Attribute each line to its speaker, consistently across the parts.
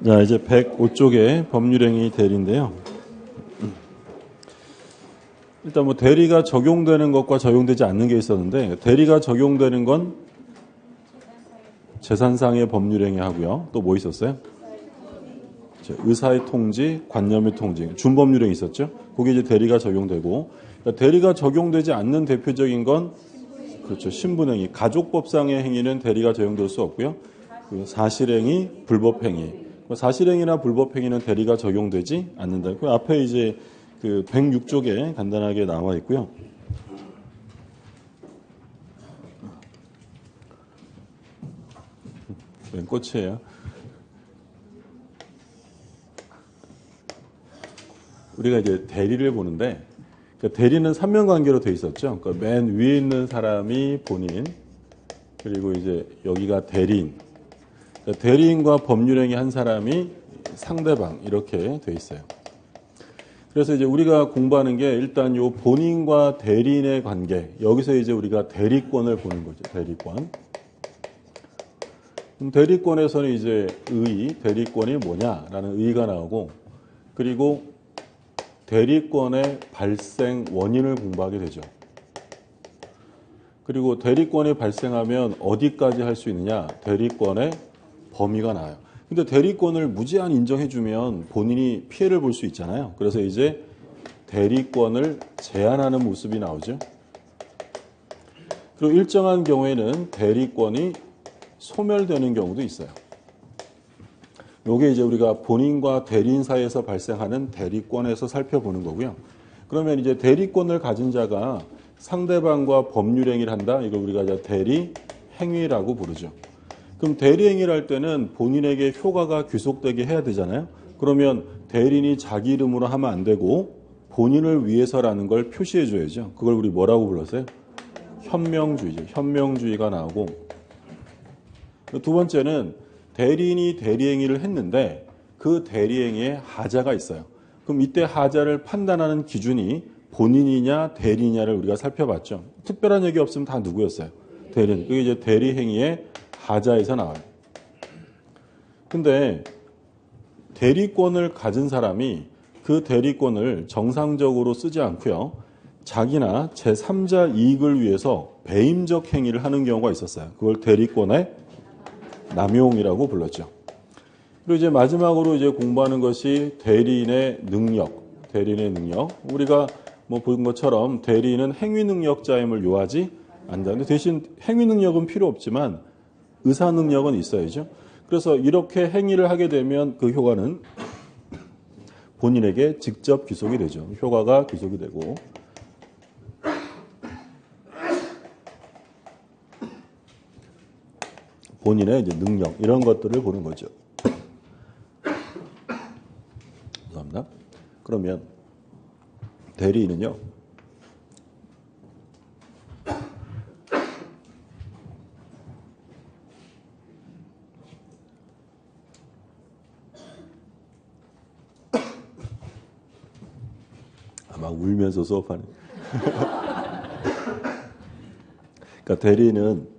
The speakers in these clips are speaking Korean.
Speaker 1: 자, 이제 105쪽의 법률행위 대리인데요. 일단 뭐 대리가 적용되는 것과 적용되지 않는 게 있었는데, 대리가 적용되는 건 재산상의 법률행위 하고요. 또 뭐 있었어요? 의사의 통지, 관념의 통지, 준법률행위 있었죠. 거기에 이제 대리가 적용되고, 그러니까 대리가 적용되지 않는 대표적인 건 그렇죠. 신분행위, 가족법상의 행위는 대리가 적용될 수 없고요. 그 사실행위, 불법행위. 사실행위나 불법행위는 대리가 적용되지 않는다. 그 앞에 이제 그 106쪽에 간단하게 나와 있고요. 맨 끝이에요. 우리가 이제 대리를 보는데, 그러니까 대리는 삼면관계로 돼 있었죠. 그러니까 맨 위에 있는 사람이 본인, 그리고 이제 여기가 대리인. 그러니까 대리인과 법률행위 한 사람이 상대방 이렇게 돼 있어요. 그래서 이제 우리가 공부하는 게 일단 요 본인과 대리인의 관계, 여기서 이제 우리가 대리권을 보는 거죠. 대리권. 대리권에서는 이제 대리권이 뭐냐라는 의의가 나오고, 그리고 대리권의 발생 원인을 공부하게 되죠. 그리고 대리권이 발생하면 어디까지 할 수 있느냐? 대리권의 범위가 나와요. 근데 대리권을 무제한 인정해주면 본인이 피해를 볼 수 있잖아요. 그래서 이제 대리권을 제한하는 모습이 나오죠. 그리고 일정한 경우에는 대리권이 소멸되는 경우도 있어요. 이게 이제 우리가 본인과 대리인 사이에서 발생하는 대리권에서 살펴보는 거고요. 그러면 이제 대리권을 가진 자가 상대방과 법률행위를 한다. 이걸 우리가 이제 대리행위라고 부르죠. 그럼 대리행위를 할 때는 본인에게 효과가 귀속되게 해야 되잖아요. 그러면 대리인이 자기 이름으로 하면 안 되고 본인을 위해서라는 걸 표시해 줘야죠. 그걸 우리 뭐라고 불렀어요? 현명주의죠. 현명주의가 나오고, 두 번째는 대리인이 대리행위를 했는데 그 대리행위에 하자가 있어요. 그럼 이때 하자를 판단하는 기준이 본인이냐 대리냐를 우리가 살펴봤죠. 특별한 얘기 없으면 다 누구였어요? 대리인. 그게 이제 대리행위의 하자에서 나와요. 근데 대리권을 가진 사람이 그 대리권을 정상적으로 쓰지 않고요. 자기나 제3자 이익을 위해서 배임적 행위를 하는 경우가 있었어요. 그걸 대리권의 남용이라고 불렀죠. 그리고 이제 마지막으로 이제 공부하는 것이 대리인의 능력. 대리인의 능력. 우리가 뭐 본 것처럼 대리인은 행위 능력자임을 요하지 않는다. 근데 대신 행위 능력은 필요 없지만 의사 능력은 있어야죠. 그래서 이렇게 행위를 하게 되면 그 효과는 본인에게 직접 귀속이 되죠. 효과가 귀속이 되고. 본인의 이제 능력, 이런 것들을 보는 거죠. 감사합니다. 그러면 대리인은요, 아마 울면서 수업하는. 그러니까 대리인은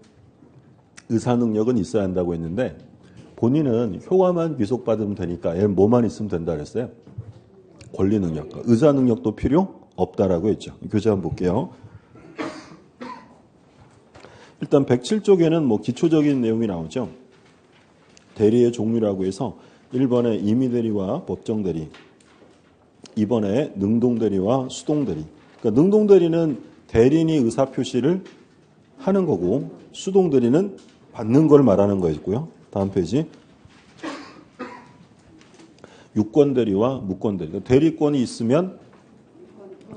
Speaker 1: 의사 능력은 있어야 한다고 했는데 본인은 효과만 귀속받으면 되니까 얘는 뭐만 있으면 된다 그랬어요? 권리 능력, 의사 능력도 필요 없다라고 했죠. 교재 한번 볼게요. 일단 107쪽에는 뭐 기초적인 내용이 나오죠. 대리의 종류라고 해서 1번에 임의대리와 법정대리, 2번에 능동대리와 수동대리. 그러니까 능동대리는 대리인이 의사표시를 하는 거고, 수동대리는 받는 걸 말하는 거였고요. 다음 페이지. 유권대리와 무권대리. 그러니까 대리권이 있으면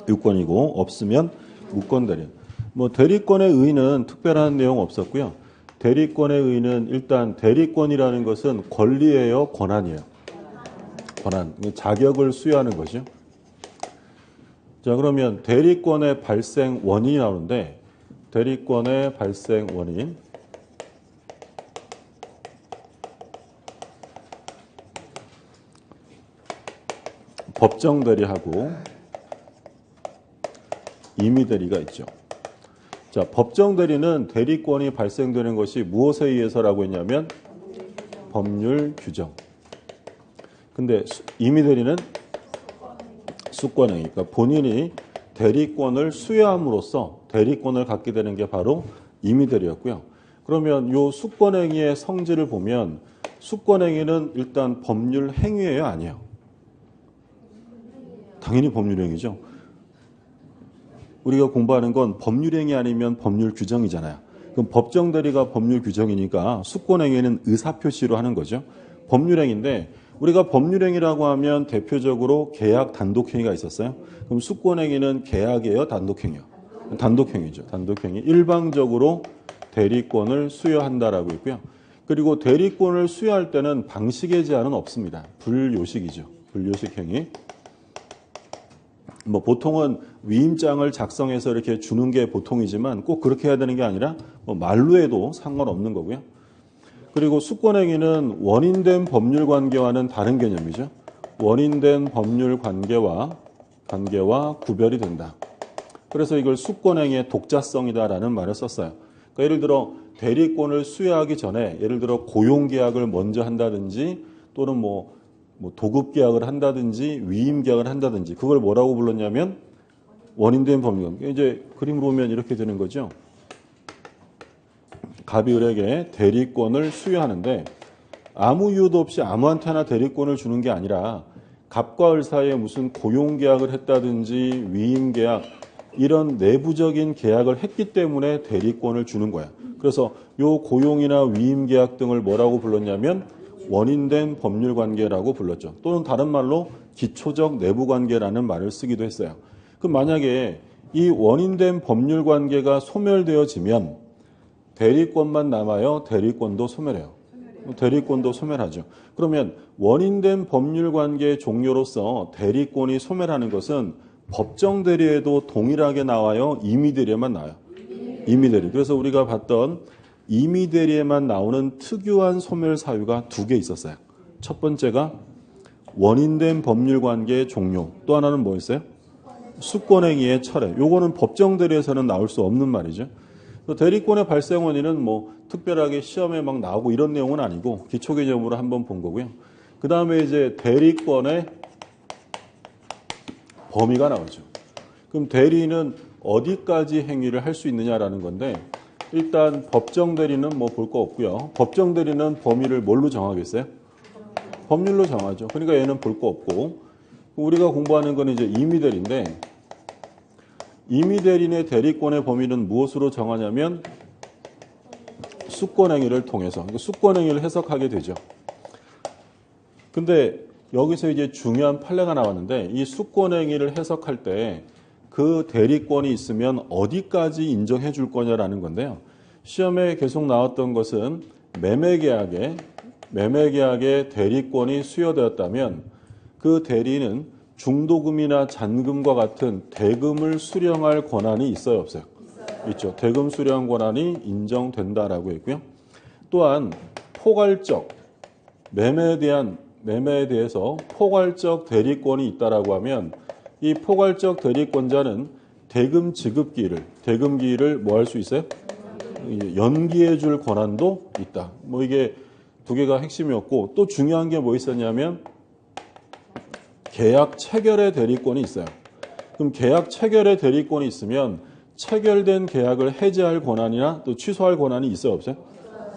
Speaker 1: 유권이고 없으면 무권대리. 뭐 대리권의 의의는 특별한 내용 없었고요. 대리권의 의의는 일단 대리권이라는 것은 권리예요, 권한이에요? 권한. 자격을 수여하는 거죠. 자, 그러면 대리권의 발생 원인이 나오는데 대리권의 발생 원인. 법정대리하고 임의대리가 있죠. 자, 법정대리는 대리권이 발생되는 것이 무엇에 의해서라고 했냐면 법률 규정. 근데 임의 대리는 수권행위. 그러니까 본인이 대리권을 수여함으로써 대리권을 갖게 되는 게 바로 임의 대리였고요. 그러면 이 수권행위의 성질을 보면 수권행위는 일단 법률 행위예요, 아니에요? 당연히 법률 행위죠. 우리가 공부하는 건 법률 행위 아니면 법률 규정이잖아요. 그럼 법정 대리가 법률 규정이니까 수권 행위는 의사 표시로 하는 거죠. 법률 행위인데 우리가 법률 행위라고 하면 대표적으로 계약 단독 행위가 있었어요. 그럼 수권 행위는 계약이에요, 단독 행위요? 단독 행위죠. 단독 행위. 일방적으로 대리권을 수여한다라고 있고요. 그리고 대리권을 수여할 때는 방식의 제한은 없습니다. 불요식이죠. 불요식 행위. 뭐 보통은 위임장을 작성해서 이렇게 주는 게 보통이지만 꼭 그렇게 해야 되는 게 아니라 뭐 말로 해도 상관없는 거고요. 그리고 수권행위는 원인된 법률 관계와는 다른 개념이죠. 원인된 법률 관계와 구별이 된다. 그래서 이걸 수권행위의 독자성이다라는 말을 썼어요. 그러니까 예를 들어 대리권을 수여하기 전에 예를 들어 고용계약을 먼저 한다든지 또는 뭐 도급계약을 한다든지 위임계약을 한다든지 그걸 뭐라고 불렀냐면 원인된 법률. 이제 그림으로 보면 이렇게 되는 거죠. 갑이 을에게 대리권을 수여하는데 아무 이유도 없이 아무한테나 대리권을 주는 게 아니라 갑과 을 사이에 무슨 고용계약을 했다든지 위임계약 이런 내부적인 계약을 했기 때문에 대리권을 주는 거야. 그래서 요 고용이나 위임계약 등을 뭐라고 불렀냐면 원인된 법률관계라고 불렀죠. 또는 다른 말로 기초적 내부관계라는 말을 쓰기도 했어요. 그럼 만약에 이 원인된 법률관계가 소멸되어지면 대리권만 남아요? 대리권도 소멸해요? 대리권도 소멸하죠. 그러면 원인된 법률관계의 종료로서 대리권이 소멸하는 것은 법정 대리에도 동일하게 나와요? 임의 대리에만 나와요? 임의 대리. 그래서 우리가 봤던 임의 대리에만 나오는 특유한 소멸 사유가 두 개 있었어요. 첫 번째가 원인된 법률관계의 종료. 또 하나는 뭐였어요? 수권행위의 철회. 요거는 법정 대리에서는 나올 수 없는 말이죠. 대리권의 발생 원인은 뭐 특별하게 시험에 막 나오고 이런 내용은 아니고 기초 개념으로 한번 본 거고요. 그 다음에 이제 대리권의 범위가 나오죠. 그럼 대리는 어디까지 행위를 할 수 있느냐라는 건데 일단 법정 대리는 뭐 볼 거 없고요. 법정 대리는 범위를 뭘로 정하겠어요? 법률로 정하죠. 그러니까 얘는 볼 거 없고 우리가 공부하는 건 이제 임의 대리인데 임의 대리인의 대리권의 범위는 무엇으로 정하냐면 수권행위를 통해서 수권행위를 해석하게 되죠. 근데 여기서 이제 중요한 판례가 나왔는데 이 수권행위를 해석할 때 그 대리권이 있으면 어디까지 인정해 줄 거냐라는 건데요. 시험에 계속 나왔던 것은 매매계약에 대리권이 수여되었다면 그 대리인은 중도금이나 잔금과 같은 대금을 수령할 권한이 있어요, 없어요? 있죠. 대금 수령 권한이 인정된다라고 했고요. 또한 포괄적 매매에 대해서 포괄적 대리권이 있다라고 하면 이 포괄적 대리권자는 대금 지급기일을 뭐 할 수 있어요? 연기해 줄 권한도 있다. 뭐 이게 두 개가 핵심이었고 또 중요한 게 뭐 있었냐면 계약 체결의 대리권이 있어요. 그럼 계약 체결의 대리권이 있으면 체결된 계약을 해지할 권한이나 또 취소할 권한이 있어요, 없어요?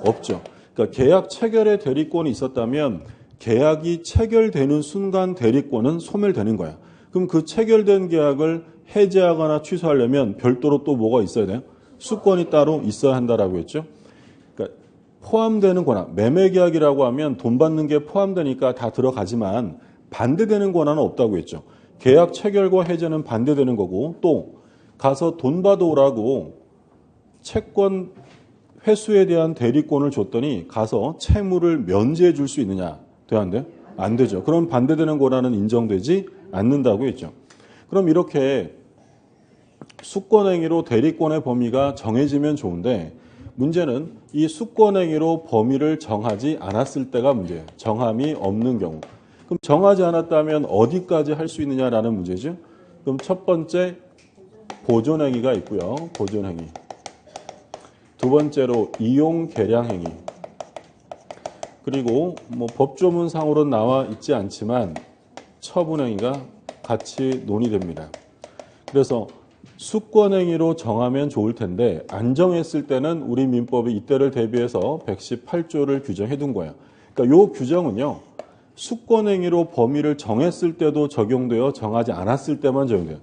Speaker 1: 없죠. 그러니까 계약 체결의 대리권이 있었다면 계약이 체결되는 순간 대리권은 소멸되는 거야. 그럼 그 체결된 계약을 해지하거나 취소하려면 별도로 또 뭐가 있어야 돼요? 수권이 따로 있어야 한다라고 했죠. 그러니까 포함되는 권한, 매매계약이라고 하면 돈 받는 게 포함되니까 다 들어가지만 반대되는 권한은 없다고 했죠. 계약 체결과 해제는 반대되는 거고 또 가서 돈 받아오라고 채권 회수에 대한 대리권을 줬더니 가서 채무를 면제해 줄 수 있느냐? 돼야 안 돼요? 안 되죠. 그럼 반대되는 권한은 인정되지 않는다고 했죠. 그럼 이렇게 수권행위로 대리권의 범위가 정해지면 좋은데 문제는 이 수권행위로 범위를 정하지 않았을 때가 문제예요. 정함이 없는 경우. 그럼 정하지 않았다면 어디까지 할 수 있느냐라는 문제죠. 그럼 첫 번째 보존행위가 있고요. 보존행위. 두 번째로 이용 개량행위. 그리고 뭐 법조문상으로는 나와 있지 않지만 처분행위가 같이 논의됩니다. 그래서 수권행위로 정하면 좋을 텐데 안 정했을 때는 우리 민법이 이때를 대비해서 118조를 규정해 둔 거예요. 그러니까 이 규정은요. 수권행위로 범위를 정했을 때도 적용돼요. 정하지 않았을 때만 적용돼요.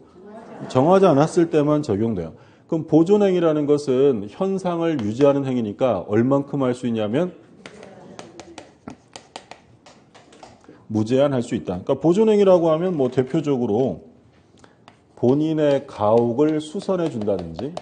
Speaker 1: 정하지 않았을 때만 적용돼요. 그럼 보존행위라는 것은 현상을 유지하는 행위니까 얼만큼 할 수 있냐면 무제한 할 수 있다. 그러니까 보존행위라고 하면 뭐 대표적으로 본인의 가옥을 수선해 준다든지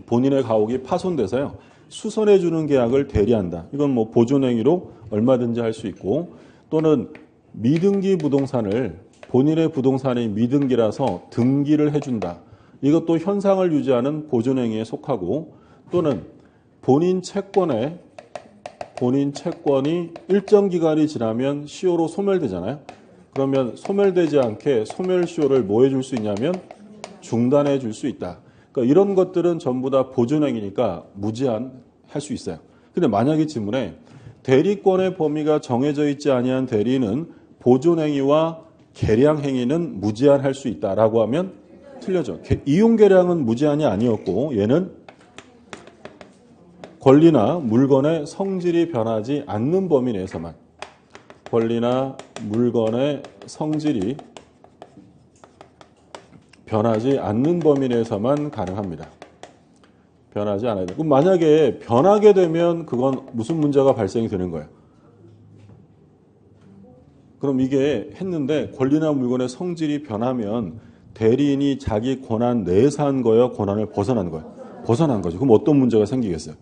Speaker 1: 본인의 가옥이 파손돼서요. 수선해 주는 계약을 대리한다. 이건 뭐 보존행위로 얼마든지 할 수 있고 또는 미등기 부동산을 본인의 부동산이 미등기라서 등기를 해준다. 이것도 현상을 유지하는 보존행위에 속하고 또는 본인 채권이 일정 기간이 지나면 시효로 소멸되잖아요. 그러면 소멸되지 않게 소멸시효를 뭐 해줄 수 있냐면 중단해 줄 수 있다. 그러니까 이런 것들은 전부 다 보존행위니까 무제한 할 수 있어요. 근데 만약에 질문에 대리권의 범위가 정해져 있지 아니한 대리는 보존행위와 계량행위는 무제한 할 수 있다라고 하면 틀려져. 이용계량은 무제한이 아니었고 얘는 권리나 물건의 성질이 변하지 않는 범위 내에서만 권리나 물건의 성질이 변하지 않는 범위 내에서만 가능합니다. 변하지 않아야 돼요. 그럼 만약에 변하게 되면 그건 무슨 문제가 발생이 되는 거예요? 그럼 이게 했는데 권리나 물건의 성질이 변하면 대리인이 자기 권한 내에서 한 거예요? 권한을 벗어난 거예요? 벗어난 거죠. 그럼 어떤 문제가 생기겠어요?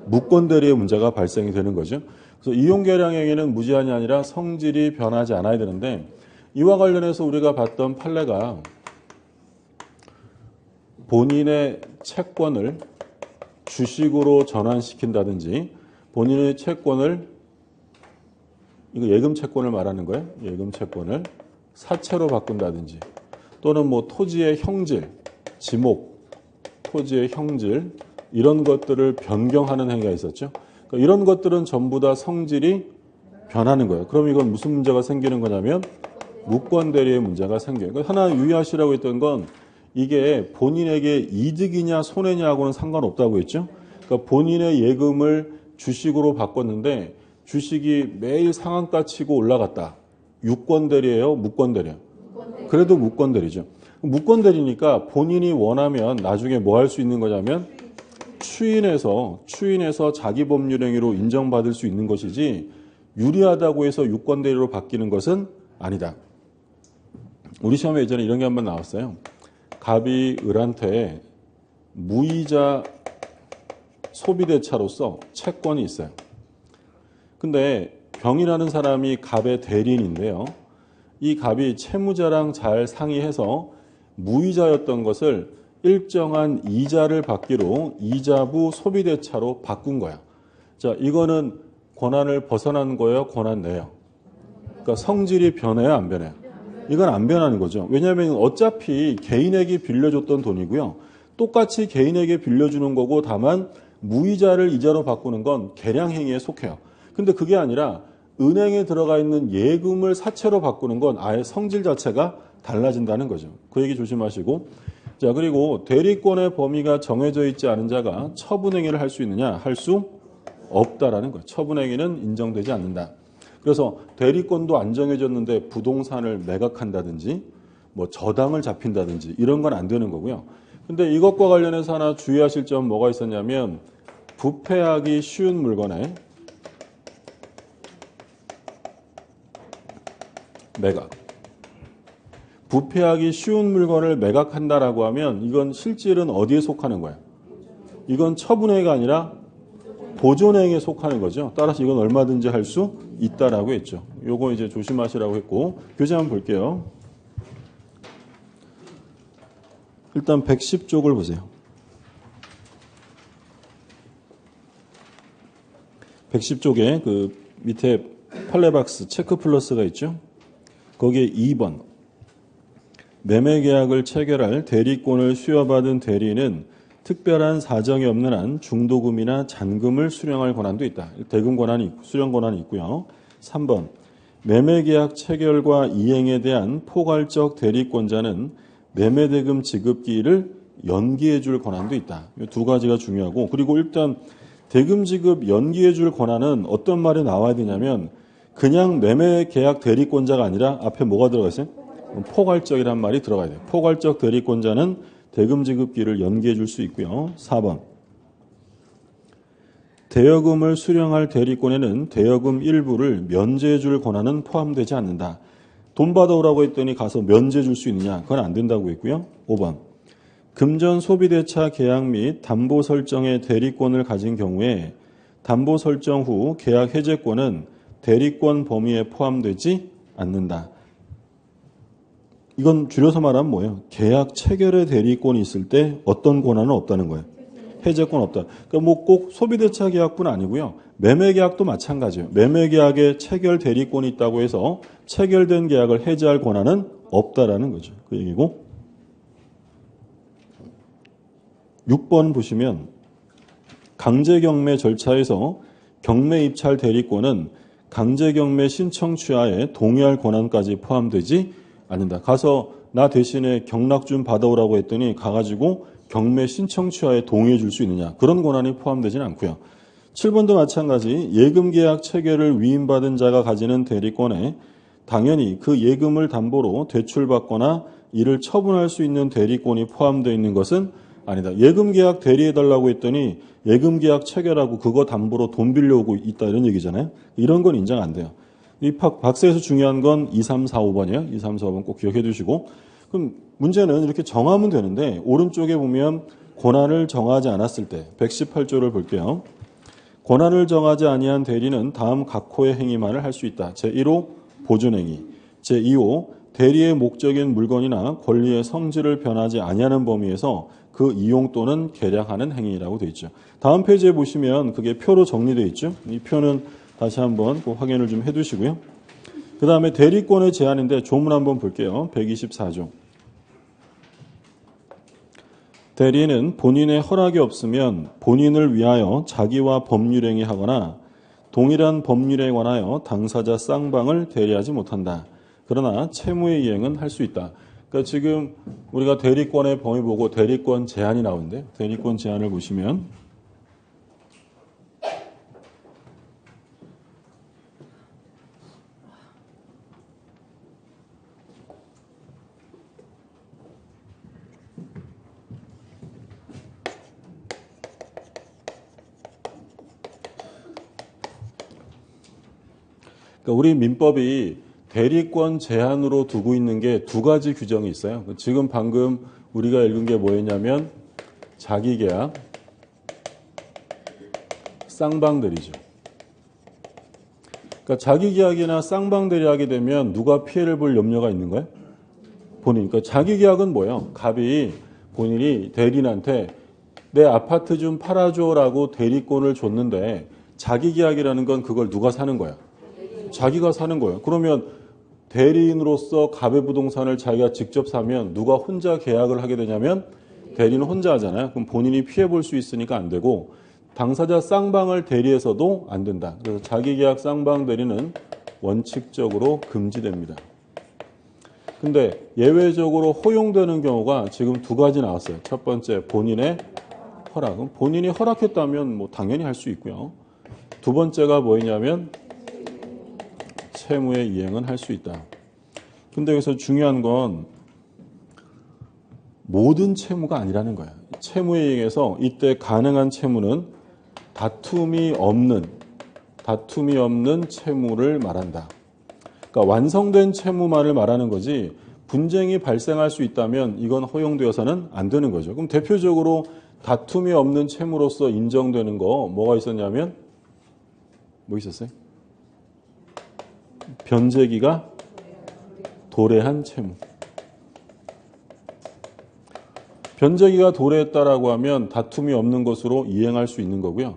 Speaker 1: 무권 대리의 문제가 발생이 되는 거죠. 그래서 이용계량행위는 무제한이 아니라 성질이 변하지 않아야 되는데 이와 관련해서 우리가 봤던 판례가 본인의 채권을 주식으로 전환시킨다든지 본인의 채권을 이거 예금 채권을 말하는 거예요. 예금 채권을 사채로 바꾼다든지 또는 뭐 토지의 형질, 지목, 토지의 형질 이런 것들을 변경하는 행위가 있었죠. 그러니까 이런 것들은 전부 다 성질이 변하는 거예요. 그럼 이건 무슨 문제가 생기는 거냐면 무권 대리의 문제가 생겨요. 그러니까 하나 유의하시라고 했던 건 이게 본인에게 이득이냐 손해냐하고는 상관없다고 했죠. 그러니까 본인의 예금을 주식으로 바꿨는데 주식이 매일 상한가 치고 올라갔다. 유권 대리예요? 무권 대리예요? 그래도 무권 대리죠. 무권 대리니까 본인이 원하면 나중에 뭐 할 수 있는 거냐면 추인해서 자기 법률 행위로 인정받을 수 있는 것이지 유리하다고 해서 유권 대리로 바뀌는 것은 아니다. 우리 시험에 예전에 이런 게 한번 나왔어요. 갑이 을한테 무이자 소비대차로서 채권이 있어요. 근데 병이라는 사람이 갑의 대리인인데요. 이 갑이 채무자랑 잘 상의해서 무이자였던 것을 일정한 이자를 받기로 이자부 소비대차로 바꾼 거야. 자, 이거는 권한을 벗어난 거예요? 권한 내요? 그러니까 성질이 변해요? 안 변해요? 이건 안 변하는 거죠. 왜냐하면 어차피 개인에게 빌려줬던 돈이고요. 똑같이 개인에게 빌려주는 거고 다만 무이자를 이자로 바꾸는 건 계량행위에 속해요. 근데 그게 아니라 은행에 들어가 있는 예금을 사채로 바꾸는 건 아예 성질 자체가 달라진다는 거죠. 그 얘기 조심하시고. 자, 그리고 대리권의 범위가 정해져 있지 않은 자가 처분행위를 할 수 있느냐? 할 수 없다라는 거예요. 처분행위는 인정되지 않는다. 그래서 대리권도 안 정해졌는데 부동산을 매각한다든지 뭐 저당을 잡힌다든지 이런 건 안 되는 거고요. 근데 이것과 관련해서 하나 주의하실 점 뭐가 있었냐면 부패하기 쉬운 물건에 매각. 부패하기 쉬운 물건을 매각한다라고 하면 이건 실질은 어디에 속하는 거예요? 이건 처분행위가 아니라 보존행위에 속하는 거죠. 따라서 이건 얼마든지 할 수 있다라고 했죠. 요거 이제 조심하시라고 했고 교재 한번 볼게요. 일단 110쪽을 보세요. 110쪽에 그 밑에 판례박스 체크 플러스가 있죠. 거기에 2번 매매계약을 체결할 대리권을 수여받은 대리인은 특별한 사정이 없는 한 중도금이나 잔금을 수령할 권한도 있다. 대금 권한이 수령 권한이 있고요. 3번 매매계약 체결과 이행에 대한 포괄적 대리권자는 매매대금 지급기일을 연기해 줄 권한도 있다. 이 두 가지가 중요하고, 그리고 일단 대금 지급 연기해 줄 권한은 어떤 말이 나와야 되냐면 그냥 매매계약 대리권자가 아니라 앞에 뭐가 들어가 있어요? 포괄적이란 말이 들어가야 돼요. 포괄적 대리권자는 대금 지급기일을 연기해 줄 수 있고요. 4번 대여금을 수령할 대리권에는 대여금 일부를 면제해 줄 권한은 포함되지 않는다. 돈 받아오라고 했더니 가서 면제해 줄 수 있느냐? 그건 안 된다고 했고요. 5번 금전 소비대차 계약 및 담보 설정의 대리권을 가진 경우에 담보 설정 후 계약 해제권은 대리권 범위에 포함되지 않는다. 이건 줄여서 말하면 뭐예요? 계약 체결의 대리권이 있을 때 어떤 권한은 없다는 거예요. 해제권 없다. 그러니까 뭐 꼭 소비대차 계약뿐 아니고요. 매매계약도 마찬가지예요. 매매계약에 체결 대리권이 있다고 해서 체결된 계약을 해제할 권한은 없다라는 거죠. 그 얘기고. 6번 보시면 강제경매 절차에서 경매 입찰 대리권은 강제경매 신청 취하에 동의할 권한까지 포함되지 않는다. 가서 나 대신에 경락 좀 받아오라고 했더니 가가지고 경매 신청 취하에 동의해 줄 수 있느냐. 그런 권한이 포함되지는 않고요. 7번도 마찬가지 예금계약 체결을 위임받은 자가 가지는 대리권에 당연히 그 예금을 담보로 대출받거나 이를 처분할 수 있는 대리권이 포함되어 있는 것은 아니다. 예금계약 대리해달라고 했더니 예금계약 체결하고 그거 담보로 돈 빌려오고 있다 이런 얘기잖아요. 이런 건 인정 안 돼요. 이 박스에서 중요한 건 2, 3, 4, 5번이에요. 2, 3, 4, 5번 꼭 기억해 두시고. 그럼 문제는 이렇게 정하면 되는데 오른쪽에 보면 권한을 정하지 않았을 때 118조를 볼게요. 권한을 정하지 아니한 대리는 다음 각 호의 행위만을 할 수 있다. 제1호 보존행위, 제2호 대리의 목적인 물건이나 권리의 성질을 변하지 아니하는 범위에서 그 이용 또는 개량하는 행위라고 되어 있죠. 다음 페이지에 보시면 그게 표로 정리되어 있죠. 이 표는 다시 한번 꼭 확인을 좀 해두시고요. 그 다음에 대리권의 제한인데 조문 한번 볼게요. 124조. 대리는 본인의 허락이 없으면 본인을 위하여 자기와 법률행위 하거나 동일한 법률에 관하여 당사자 쌍방을 대리하지 못한다. 그러나 채무의 이행은 할 수 있다. 그러니까 지금 우리가 대리권의 범위 보고 대리권 제한이 나오는데 대리권 제한을 보시면 그러니까 우리 민법이 대리권 제한으로 두고 있는 게 두 가지 규정이 있어요. 지금 방금 우리가 읽은 게 뭐였냐면 자기계약, 쌍방대리죠. 그러니까 자기계약이나 쌍방대리 하게 되면 누가 피해를 볼 염려가 있는 거예요? 본인. 그러니까 자기계약은 뭐예요? 갑이 본인이 대리인한테 내 아파트 좀 팔아줘라고 대리권을 줬는데 자기계약이라는 건 그걸 누가 사는 거야? 자기가 사는 거예요. 그러면 대리인으로서 갑의 부동산을 자기가 직접 사면 누가 혼자 계약을 하게 되냐면 대리는 혼자 하잖아요. 그럼 본인이 피해 볼 수 있으니까 안 되고 당사자 쌍방을 대리해서도 안 된다. 그래서 자기계약 쌍방 대리는 원칙적으로 금지됩니다. 근데 예외적으로 허용되는 경우가 지금 두 가지 나왔어요. 첫 번째 본인의 허락. 그럼 본인이 허락했다면 뭐 당연히 할 수 있고요. 두 번째가 뭐냐면 채무의 이행은 할 수 있다. 근데 여기서 중요한 건 모든 채무가 아니라는 거야. 채무에 의해서 이때 가능한 채무는 다툼이 없는 채무를 말한다. 그러니까 완성된 채무만을 말하는 거지 분쟁이 발생할 수 있다면 이건 허용되어서는 안 되는 거죠. 그럼 대표적으로 다툼이 없는 채무로서 인정되는 거 뭐가 있었냐면 뭐 있었어요? 변제기가 도래한 채무. 변제기가 도래했다라고 하면 다툼이 없는 것으로 이행할 수 있는 거고요.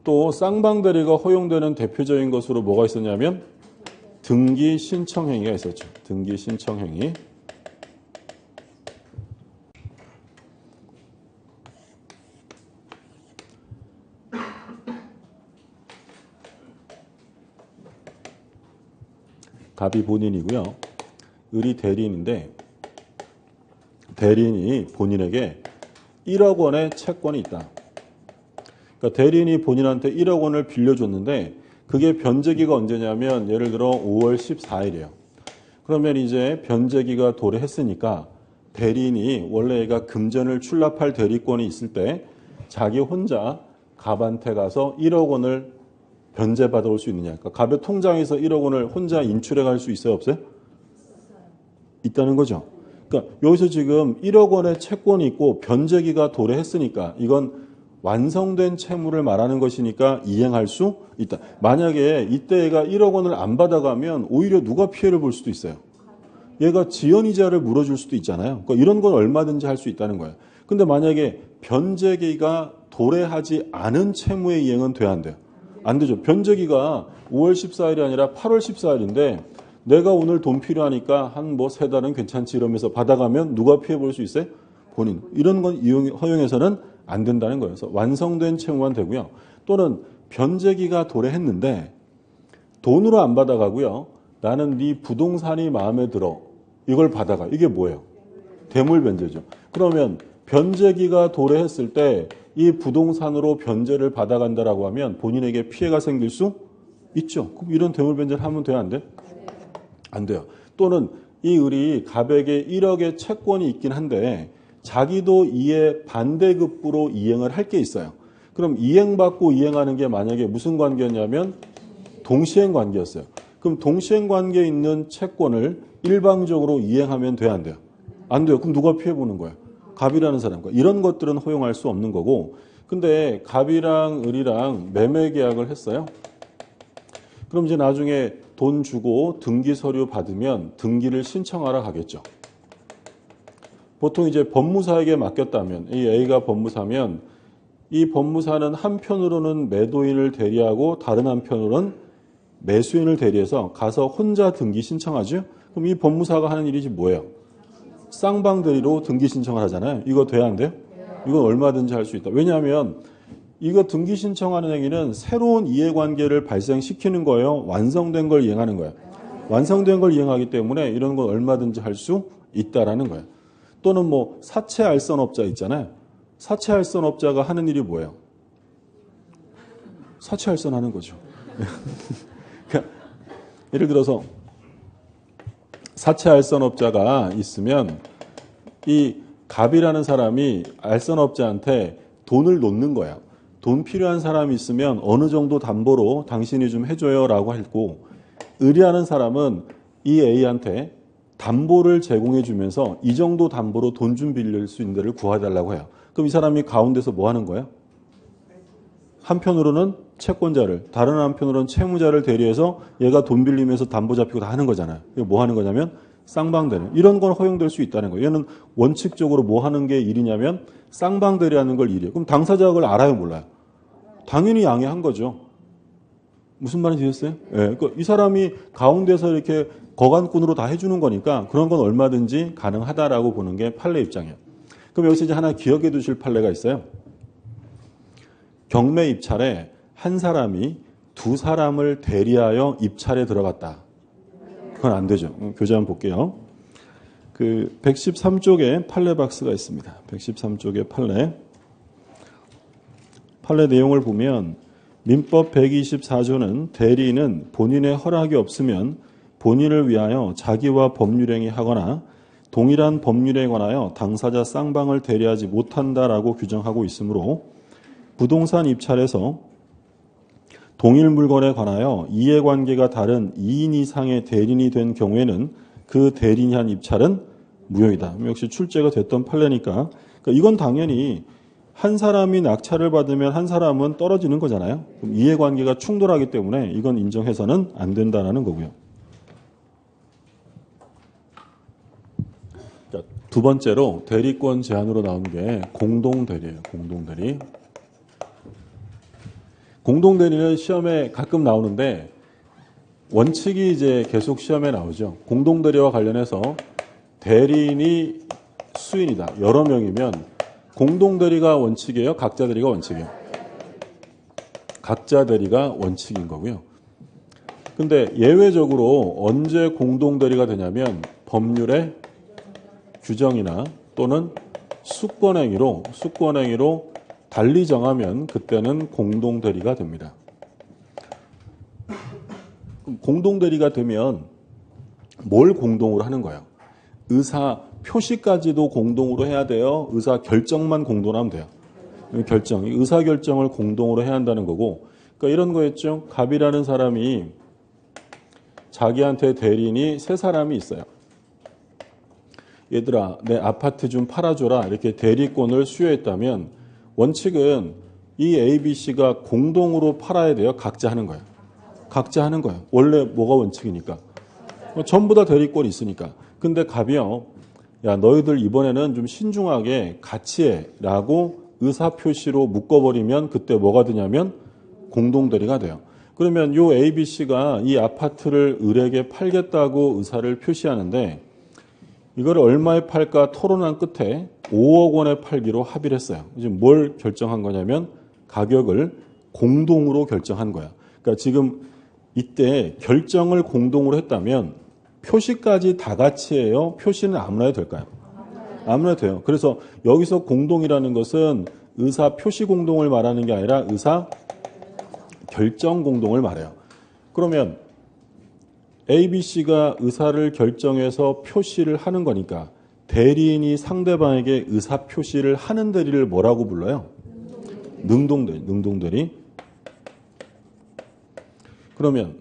Speaker 1: 또 쌍방대리가 허용되는 대표적인 것으로 뭐가 있었냐면 등기 신청행위가 있었죠. 등기 신청행위. 갑이 본인이고요. 을이 대리인인데 대리인이 본인에게 1억 원의 채권이 있다. 그러니까 대리인이 본인한테 1억 원을 빌려줬는데 그게 변제기가 언제냐면 예를 들어 5월 14일이에요. 그러면 이제 변제기가 도래했으니까 대리인이 원래 얘가 금전을 출납할 대리권이 있을 때 자기 혼자 갑한테 가서 1억 원을 변제받아 올 수 있느냐. 그러니까 갑의 통장에서 1억 원을 혼자 인출해 갈 수 있어요? 없어요? 있다는 거죠. 그러니까 여기서 지금 1억 원의 채권이 있고 변제기가 도래했으니까 이건 완성된 채무를 말하는 것이니까 이행할 수 있다. 만약에 이때 얘가 1억 원을 안 받아가면 오히려 누가 피해를 볼 수도 있어요. 얘가 지연이자를 물어줄 수도 있잖아요. 그러니까 이런 건 얼마든지 할 수 있다는 거예요. 근데 만약에 변제기가 도래하지 않은 채무의 이행은 돼야 안 돼요? 안 되죠. 변제기가 5월 14일이 아니라 8월 14일인데 내가 오늘 돈 필요하니까 한 뭐 3달은 괜찮지 이러면서 받아가면 누가 피해 볼 수 있어요? 본인. 이런 건 허용해서는 안 된다는 거예요. 그래서 완성된 채무만 되고요. 또는 변제기가 도래했는데 돈으로 안 받아가고요. 나는 네 부동산이 마음에 들어. 이걸 받아가. 이게 뭐예요? 대물변제죠. 그러면 변제기가 도래했을 때 이 부동산으로 변제를 받아간다라고 하면 본인에게 피해가 생길 수 있죠. 그럼 이런 대물변제를 하면 돼요? 안 돼? 안 돼요. 또는 이 을이 갑에게 1억의 채권이 있긴 한데 자기도 이에 반대급부로 이행을 할 게 있어요. 그럼 이행받고 이행하는 게 만약에 무슨 관계였냐면 동시행 관계였어요. 그럼 동시행 관계에 있는 채권을 일방적으로 이행하면 돼요? 안 돼요? 안 돼요. 그럼 누가 피해보는 거예요? 갑이라는 사람과. 이런 것들은 허용할 수 없는 거고 근데 갑이랑 을이랑 매매 계약을 했어요. 그럼 이제 나중에 돈 주고 등기 서류 받으면 등기를 신청하러 가겠죠. 보통 이제 법무사에게 맡겼다면 이 A가 법무사면 이 법무사는 한편으로는 매도인을 대리하고 다른 한편으로는 매수인을 대리해서 가서 혼자 등기 신청하죠. 그럼 이 법무사가 하는 일이 뭐예요? 쌍방대리로 등기 신청을 하잖아요. 이거 돼야 안 돼요? 이건 얼마든지 할 수 있다. 왜냐하면 이거 등기 신청하는 행위는 새로운 이해관계를 발생시키는 거예요? 완성된 걸 이행하는 거예요? 완성된 걸 이행하기 때문에 이런 건 얼마든지 할 수 있다라는 거예요. 또는 뭐 사채 알선업자 있잖아요. 사채 알선업자가 하는 일이 뭐예요? 사채 알선하는 거죠. 그러니까 예를 들어서 사채 알선업자가 있으면 이 갑이라는 사람이 알선업자한테 돈을 놓는 거예요. 돈 필요한 사람이 있으면 어느 정도 담보로 당신이 좀 해줘요 라고 했고 을이라는 사람은 이 A한테 담보를 제공해 주면서 이 정도 담보로 돈 좀 빌릴 수 있는 데를 구해달라고 해요. 그럼 이 사람이 가운데서 뭐 하는 거예요? 한편으로는 채권자를, 다른 한편으로는 채무자를 대리해서 얘가 돈 빌리면서 담보 잡히고 다 하는 거잖아요. 이게 뭐 하는 거냐면 쌍방대리. 이런 건 허용될 수 있다는 거예요. 얘는 원칙적으로 뭐 하는 게 일이냐면 쌍방대리하는 걸 일이에요. 그럼 당사자가 그걸 알아요, 몰라요? 당연히 양해한 거죠. 무슨 말인지 이해했어요? 예, 그러니까 이 사람이 가운데서 이렇게 거간꾼으로 다 해주는 거니까 그런 건 얼마든지 가능하다라고 보는 게 판례 입장이에요. 그럼 여기서 이제 하나 기억해 두실 판례가 있어요. 경매 입찰에 한 사람이 두 사람을 대리하여 입찰에 들어갔다. 그건 안 되죠. 교재 한번 볼게요. 그 113쪽에 판례 박스가 있습니다. 113쪽에 판례 내용을 보면 민법 124조는 대리인은 본인의 허락이 없으면 본인을 위하여 자기와 법률행위 하거나 동일한 법률에 관하여 당사자 쌍방을 대리하지 못한다라고 규정하고 있으므로 부동산 입찰에서 동일 물건에 관하여 이해관계가 다른 2인 이상의 대리인이 된 경우에는 그 대리인이 한 입찰은 무효이다. 역시 출제가 됐던 판례니까 그러니까 이건 당연히 한 사람이 낙찰을 받으면 한 사람은 떨어지는 거잖아요. 그럼 이해관계가 충돌하기 때문에 이건 인정해서는 안 된다는 거고요. 자, 두 번째로 대리권 제한으로 나온 게 공동대리예요. 공동대리. 공동대리는 시험에 가끔 나오는데 원칙이 이제 계속 시험에 나오죠. 공동대리와 관련해서 대리인이 수인이다. 여러 명이면 공동대리가 원칙이에요? 각자 대리가 원칙이에요? 각자 대리가 원칙인 거고요. 근데 예외적으로 언제 공동대리가 되냐면 법률의 규정이나 또는 수권행위로 달리 정하면 그때는 공동대리가 됩니다. 공동대리가 되면 뭘 공동으로 하는 거예요? 의사 표시까지도 공동으로 해야 돼요? 의사 결정만 공동으로 하면 돼요? 의사 결정을 공동으로 해야 한다는 거고, 그러니까 이런 거였죠. 갑이라는 사람이 자기한테 대리인이 세 사람이 있어요. 얘들아, 내 아파트 좀 팔아줘라. 이렇게 대리권을 수여했다면 원칙은 이 A, B, C가 공동으로 팔아야 돼요? 각자 하는 거예요? 각자 하는 거예요. 원래 뭐가 원칙이니까? 전부 다 대리권이 있으니까. 근데 갑이요. 야, 너희들 이번에는 좀 신중하게 같이 해. 라고 의사표시로 묶어버리면 그때 뭐가 되냐면 공동대리가 돼요. 그러면 요 A, B, C가 이 아파트를 을에게 팔겠다고 의사를 표시하는데 이걸 얼마에 팔까 토론한 끝에 5억 원에 팔기로 합의를 했어요. 이제 뭘 결정한 거냐면 가격을 공동으로 결정한 거야. 그러니까 지금 이때 결정을 공동으로 했다면 표시까지 다 같이 해요? 표시는 아무나 해도 될까요? 아무나 해도 돼요. 그래서 여기서 공동이라는 것은 의사 표시 공동을 말하는 게 아니라 의사 결정 공동을 말해요. 그러면 A, B, C가 의사를 결정해서 표시를 하는 거니까 대리인이 상대방에게 의사 표시를 하는 대리를 뭐라고 불러요? 능동대리. 그러면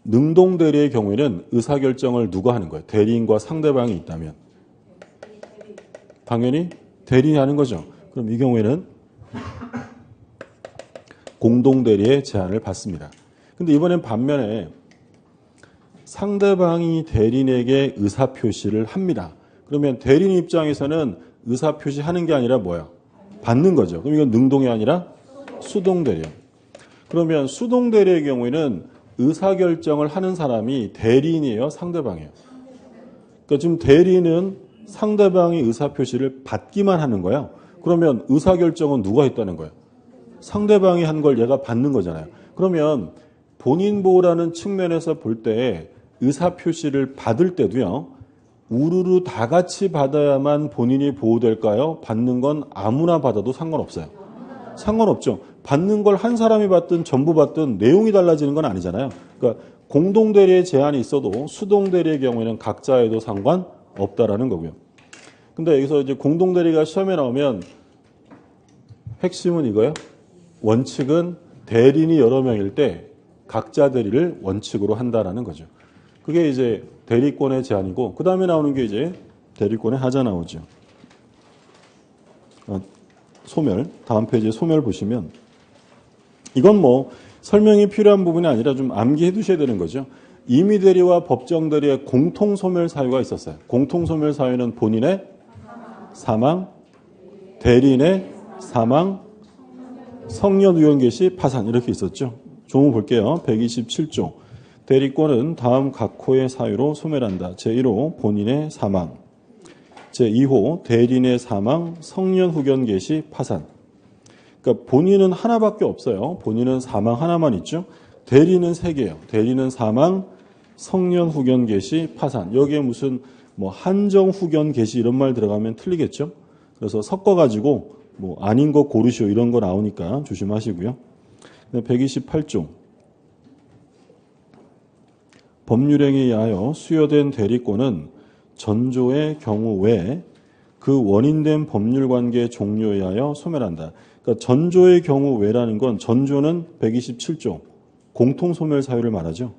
Speaker 1: 능동대리의 경우에는 의사결정을 누가 하는 거예요? 대리인과 상대방이 있다면. 당연히 대리인이 하는 거죠. 그럼 이 경우에는 공동대리의 제한을 받습니다. 근데 이번엔 반면에 상대방이 대리인에게 의사표시를 합니다. 그러면 대리인 입장에서는 의사표시하는 게 아니라 뭐야? 받는 거죠. 그럼 이건 능동이 아니라 수동대리예요. 그러면 수동대리의 경우에는 의사결정을 하는 사람이 대리인이에요? 상대방이에요? 그러니까 지금 대리인은 상대방이 의사표시를 받기만 하는 거예요. 그러면 의사결정은 누가 했다는 거예요? 상대방이 한 걸 얘가 받는 거잖아요. 그러면 본인 보호라는 측면에서 볼 때 의사표시를 받을 때도요. 우르르 다 같이 받아야만 본인이 보호될까요? 받는 건 아무나 받아도 상관없어요. 상관없죠. 받는 걸 한 사람이 받든 전부 받든 내용이 달라지는 건 아니잖아요. 그러니까 공동대리의 제한이 있어도 수동대리의 경우에는 각자에도 상관없다라는 거고요. 근데 여기서 이제 공동대리가 시험에 나오면 핵심은 이거예요. 원칙은 대리인이 여러 명일 때 각자 대리를 원칙으로 한다라는 거죠. 그게 이제 대리권의 제한이고, 그 다음에 나오는 게 이제 대리권의 하자 나오죠. 소멸, 다음 페이지에 소멸 보시면 이건 뭐 설명이 필요한 부분이 아니라 좀 암기해 두셔야 되는 거죠. 임의대리와 법정대리의 공통소멸 사유가 있었어요. 공통소멸 사유는 본인의 사망, 대리인의 사망, 성년후원 개시, 파산 이렇게 있었죠. 조문 볼게요. 127조. 대리권은 다음 각호의 사유로 소멸한다. 제1호 본인의 사망, 제2호 대리인의 사망, 성년후견 개시, 파산. 그러니까 본인은 하나밖에 없어요. 본인은 사망 하나만 있죠. 대리는 세 개예요. 대리는 사망, 성년후견 개시, 파산. 여기에 무슨 뭐 한정후견 개시 이런 말 들어가면 틀리겠죠. 그래서 섞어가지고 뭐 아닌 거 고르시오 이런 거 나오니까 조심하시고요. 128조. 법률행위에 의하여 수여된 대리권은 전조의 경우 외에 그 원인된 법률관계 종료에 의하여 소멸한다. 그러니까 전조의 경우 외라는 건 전조는 127조 공통소멸 사유를 말하죠.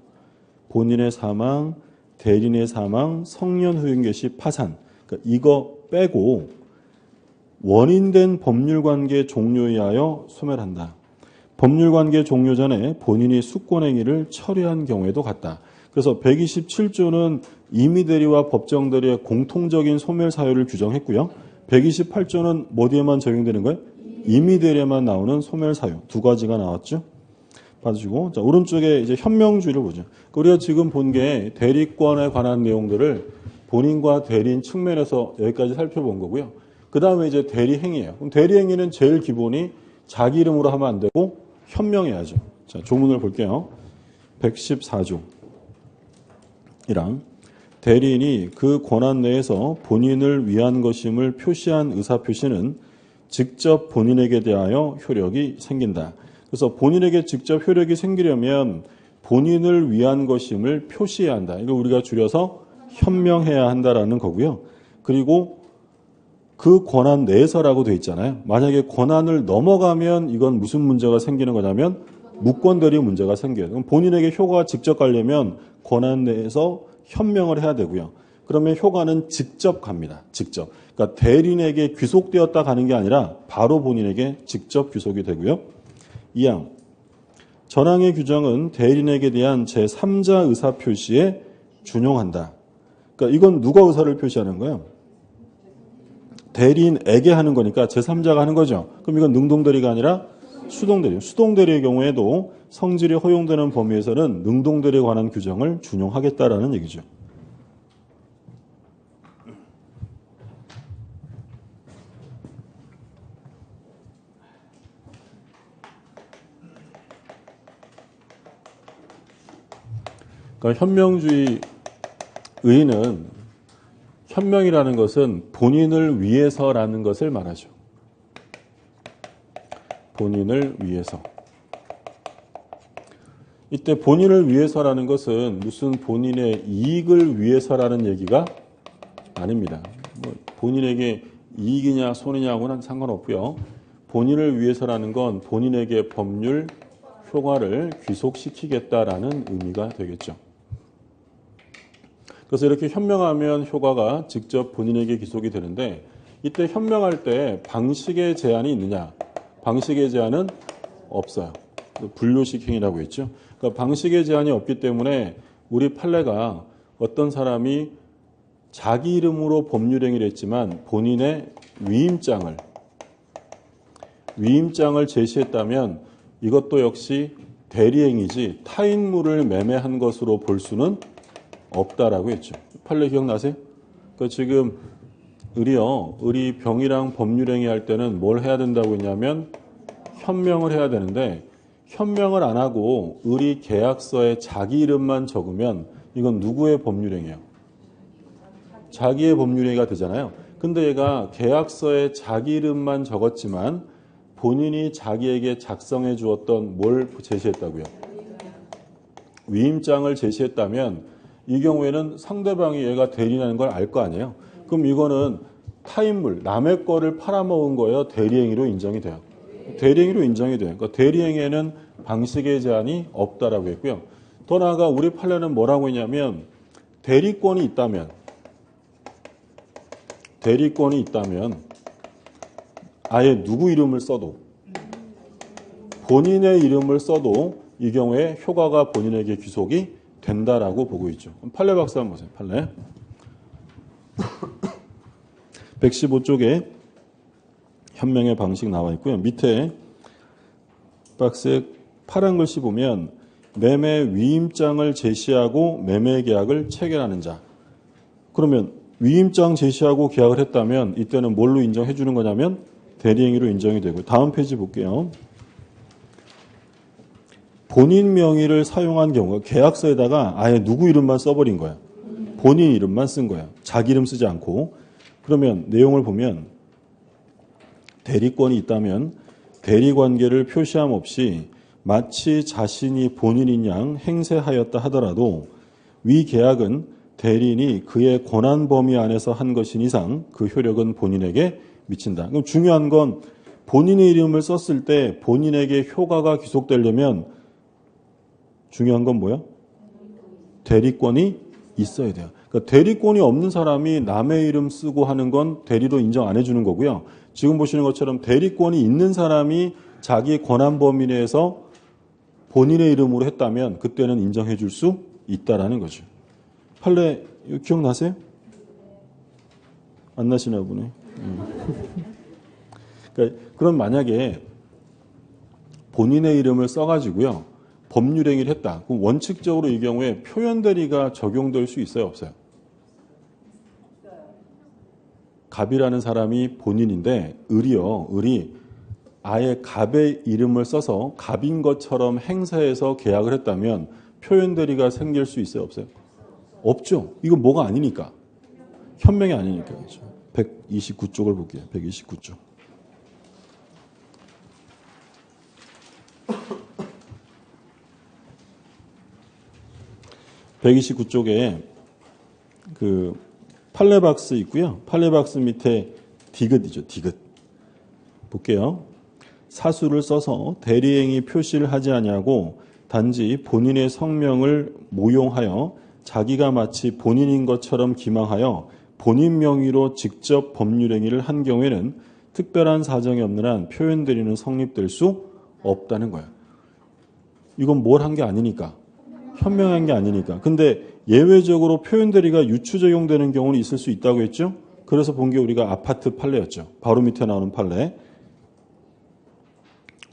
Speaker 1: 본인의 사망, 대리인의 사망, 성년후원 개시, 파산. 그러니까 이거 빼고 원인된 법률관계 종료에 의하여 소멸한다. 법률관계 종료 전에 본인이 수권행위를 처리한 경우에도 같다. 그래서 127조는 임의대리와 법정대리의 공통적인 소멸 사유를 규정했고요. 128조는 뭐 뒤에만 적용되는 거예요? 임의대리에만 나오는 소멸 사유 두 가지가 나왔죠. 봐주시고, 자, 오른쪽에 이제 현명주의를 보죠. 우리가 지금 본 게 대리권에 관한 내용들을 본인과 대리인 측면에서 여기까지 살펴본 거고요. 그 다음에 이제 대리행위예요. 그럼 대리행위는 제일 기본이 자기 이름으로 하면 안 되고 현명해야죠. 자, 조문을 볼게요. 114조이랑 대리인이 그 권한 내에서 본인을 위한 것임을 표시한 의사표시는 직접 본인에게 대하여 효력이 생긴다. 그래서 본인에게 직접 효력이 생기려면 본인을 위한 것임을 표시해야 한다. 이걸 우리가 줄여서 현명해야 한다라는 거고요. 그리고 그 권한 내에서라고 돼 있잖아요. 만약에 권한을 넘어가면 이건 무슨 문제가 생기는 거냐면 무권대리 문제가 생겨요. 그럼 본인에게 효과가 직접 가려면 권한 내에서 현명을 해야 되고요. 그러면 효과는 직접 갑니다. 직접. 그러니까 대리인에게 귀속되었다 가는 게 아니라 바로 본인에게 직접 귀속이 되고요. 2항. 전항의 규정은 대리인에게 대한 제3자 의사표시에 준용한다. 그러니까 이건 누가 의사를 표시하는 거예요? 대리인에게 하는 거니까 제3자가 하는 거죠. 그럼 이건 능동대리가 아니라 수동대리. 수동대리의 경우에도 성질이 허용되는 범위에서는 능동대리에 관한 규정을 준용하겠다라는 얘기죠. 그러니까 현명주의 의의는 현명이라는 것은 본인을 위해서라는 것을 말하죠. 본인을 위해서. 이때 본인을 위해서라는 것은 무슨 본인의 이익을 위해서라는 얘기가 아닙니다. 본인에게 이익이냐 손해냐하고는 상관없고요. 본인을 위해서라는 건 본인에게 법률 효과를 귀속시키겠다라는 의미가 되겠죠. 그래서 이렇게 현명하면 효과가 직접 본인에게 귀속이 되는데 이때 현명할 때 방식의 제한이 있느냐? 방식의 제한은 없어요. 불요식 행위라고 했죠. 그러니까 방식의 제한이 없기 때문에 우리 판례가 어떤 사람이 자기 이름으로 법률행위를 했지만 본인의 위임장을 제시했다면 이것도 역시 대리행위지 타인물을 매매한 것으로 볼 수는 없다라고 했죠. 판례 기억나세요? 그러니까 지금 의리 병이랑 법률행위 할 때는 뭘 해야 된다고 했냐면 현명을 해야 되는데 현명을 안 하고 의리 계약서에 자기 이름만 적으면 이건 누구의 법률행위예요? 자기의 법률행위가 되잖아요. 근데 얘가 계약서에 자기 이름만 적었지만 본인이 자기에게 작성해 주었던 뭘 제시했다고요? 위임장을 제시했다면 이 경우에는 상대방이 얘가 대리인하는 걸 알 거 아니에요. 그럼 이거는 타인물, 남의 거를 팔아먹은 거예요? 대리행위로 인정이 돼요? 대리행위로 인정이 돼요. 그러니까 대리행위에는 방식의 제한이 없다라고 했고요. 더 나아가 우리 판례는 뭐라고 했냐면 대리권이 있다면 아예 누구 이름을 써도 본인의 이름을 써도 이 경우에 효과가 본인에게 귀속이 된다라고 보고 있죠. 판례 박스 한번 보세요. 판례. 115쪽에 현명의 방식 나와 있고요. 밑에 박스에 파란 글씨 보면 매매 위임장을 제시하고 매매 계약을 체결하는 자. 그러면 위임장 제시하고 계약을 했다면 이때는 뭘로 인정해 주는 거냐면 대리행위로 인정이 되고 다음 페이지 볼게요. 본인 명의를 사용한 경우 계약서에다가 아예 누구 이름만 써버린 거야. 본인 이름만 쓴 거야. 자기 이름 쓰지 않고. 그러면 내용을 보면 대리권이 있다면 대리관계를 표시함 없이 마치 자신이 본인인 양 행세하였다 하더라도 위 계약은 대리인이 그의 권한 범위 안에서 한 것인 이상 그 효력은 본인에게 미친다. 그럼 중요한 건 본인의 이름을 썼을 때 본인에게 효과가 귀속되려면 중요한 건 뭐야? 대리권이 있어야 돼요. 그러니까 대리권이 없는 사람이 남의 이름 쓰고 하는 건 대리로 인정 안 해주는 거고요. 지금 보시는 것처럼 대리권이 있는 사람이 자기 권한 범위 내에서 본인의 이름으로 했다면 그때는 인정해 줄 수 있다라는 거죠. 판례 기억나세요? 안 나시나 보네. 그러니까 그럼 만약에 본인의 이름을 써가지고요. 법률행위를 했다. 그럼 원칙적으로 이 경우에 표현대리가 적용될 수 있어요? 없어요? 갑이라는 사람이 본인인데 을이 아예 갑의 이름을 써서 갑인 것처럼 행사해서 계약을 했다면 표현 대리가 생길 수 있어요, 없어요? 없죠. 이거 뭐가 아니니까. 현명이 아니니까. 그렇죠. 129쪽을 볼게요. 129쪽. 129쪽에 그 판례박스 있고요. 판례박스 밑에 디귿이죠. 디귿. 볼게요. 사수를 써서 대리행위 표시를 하지 아니하고 단지 본인의 성명을 모용하여 자기가 마치 본인인 것처럼 기망하여 본인 명의로 직접 법률행위를 한 경우에는 특별한 사정이 없는 한 표현 대리는 성립될 수 없다는 거예요. 이건 뭘 한 게 아니니까. 현명한 게 아니니까. 근데 예외적으로 표현 대리가 유추 적용되는 경우는 있을 수 있다고 했죠. 그래서 본 게 우리가 아파트 판례였죠. 바로 밑에 나오는 판례.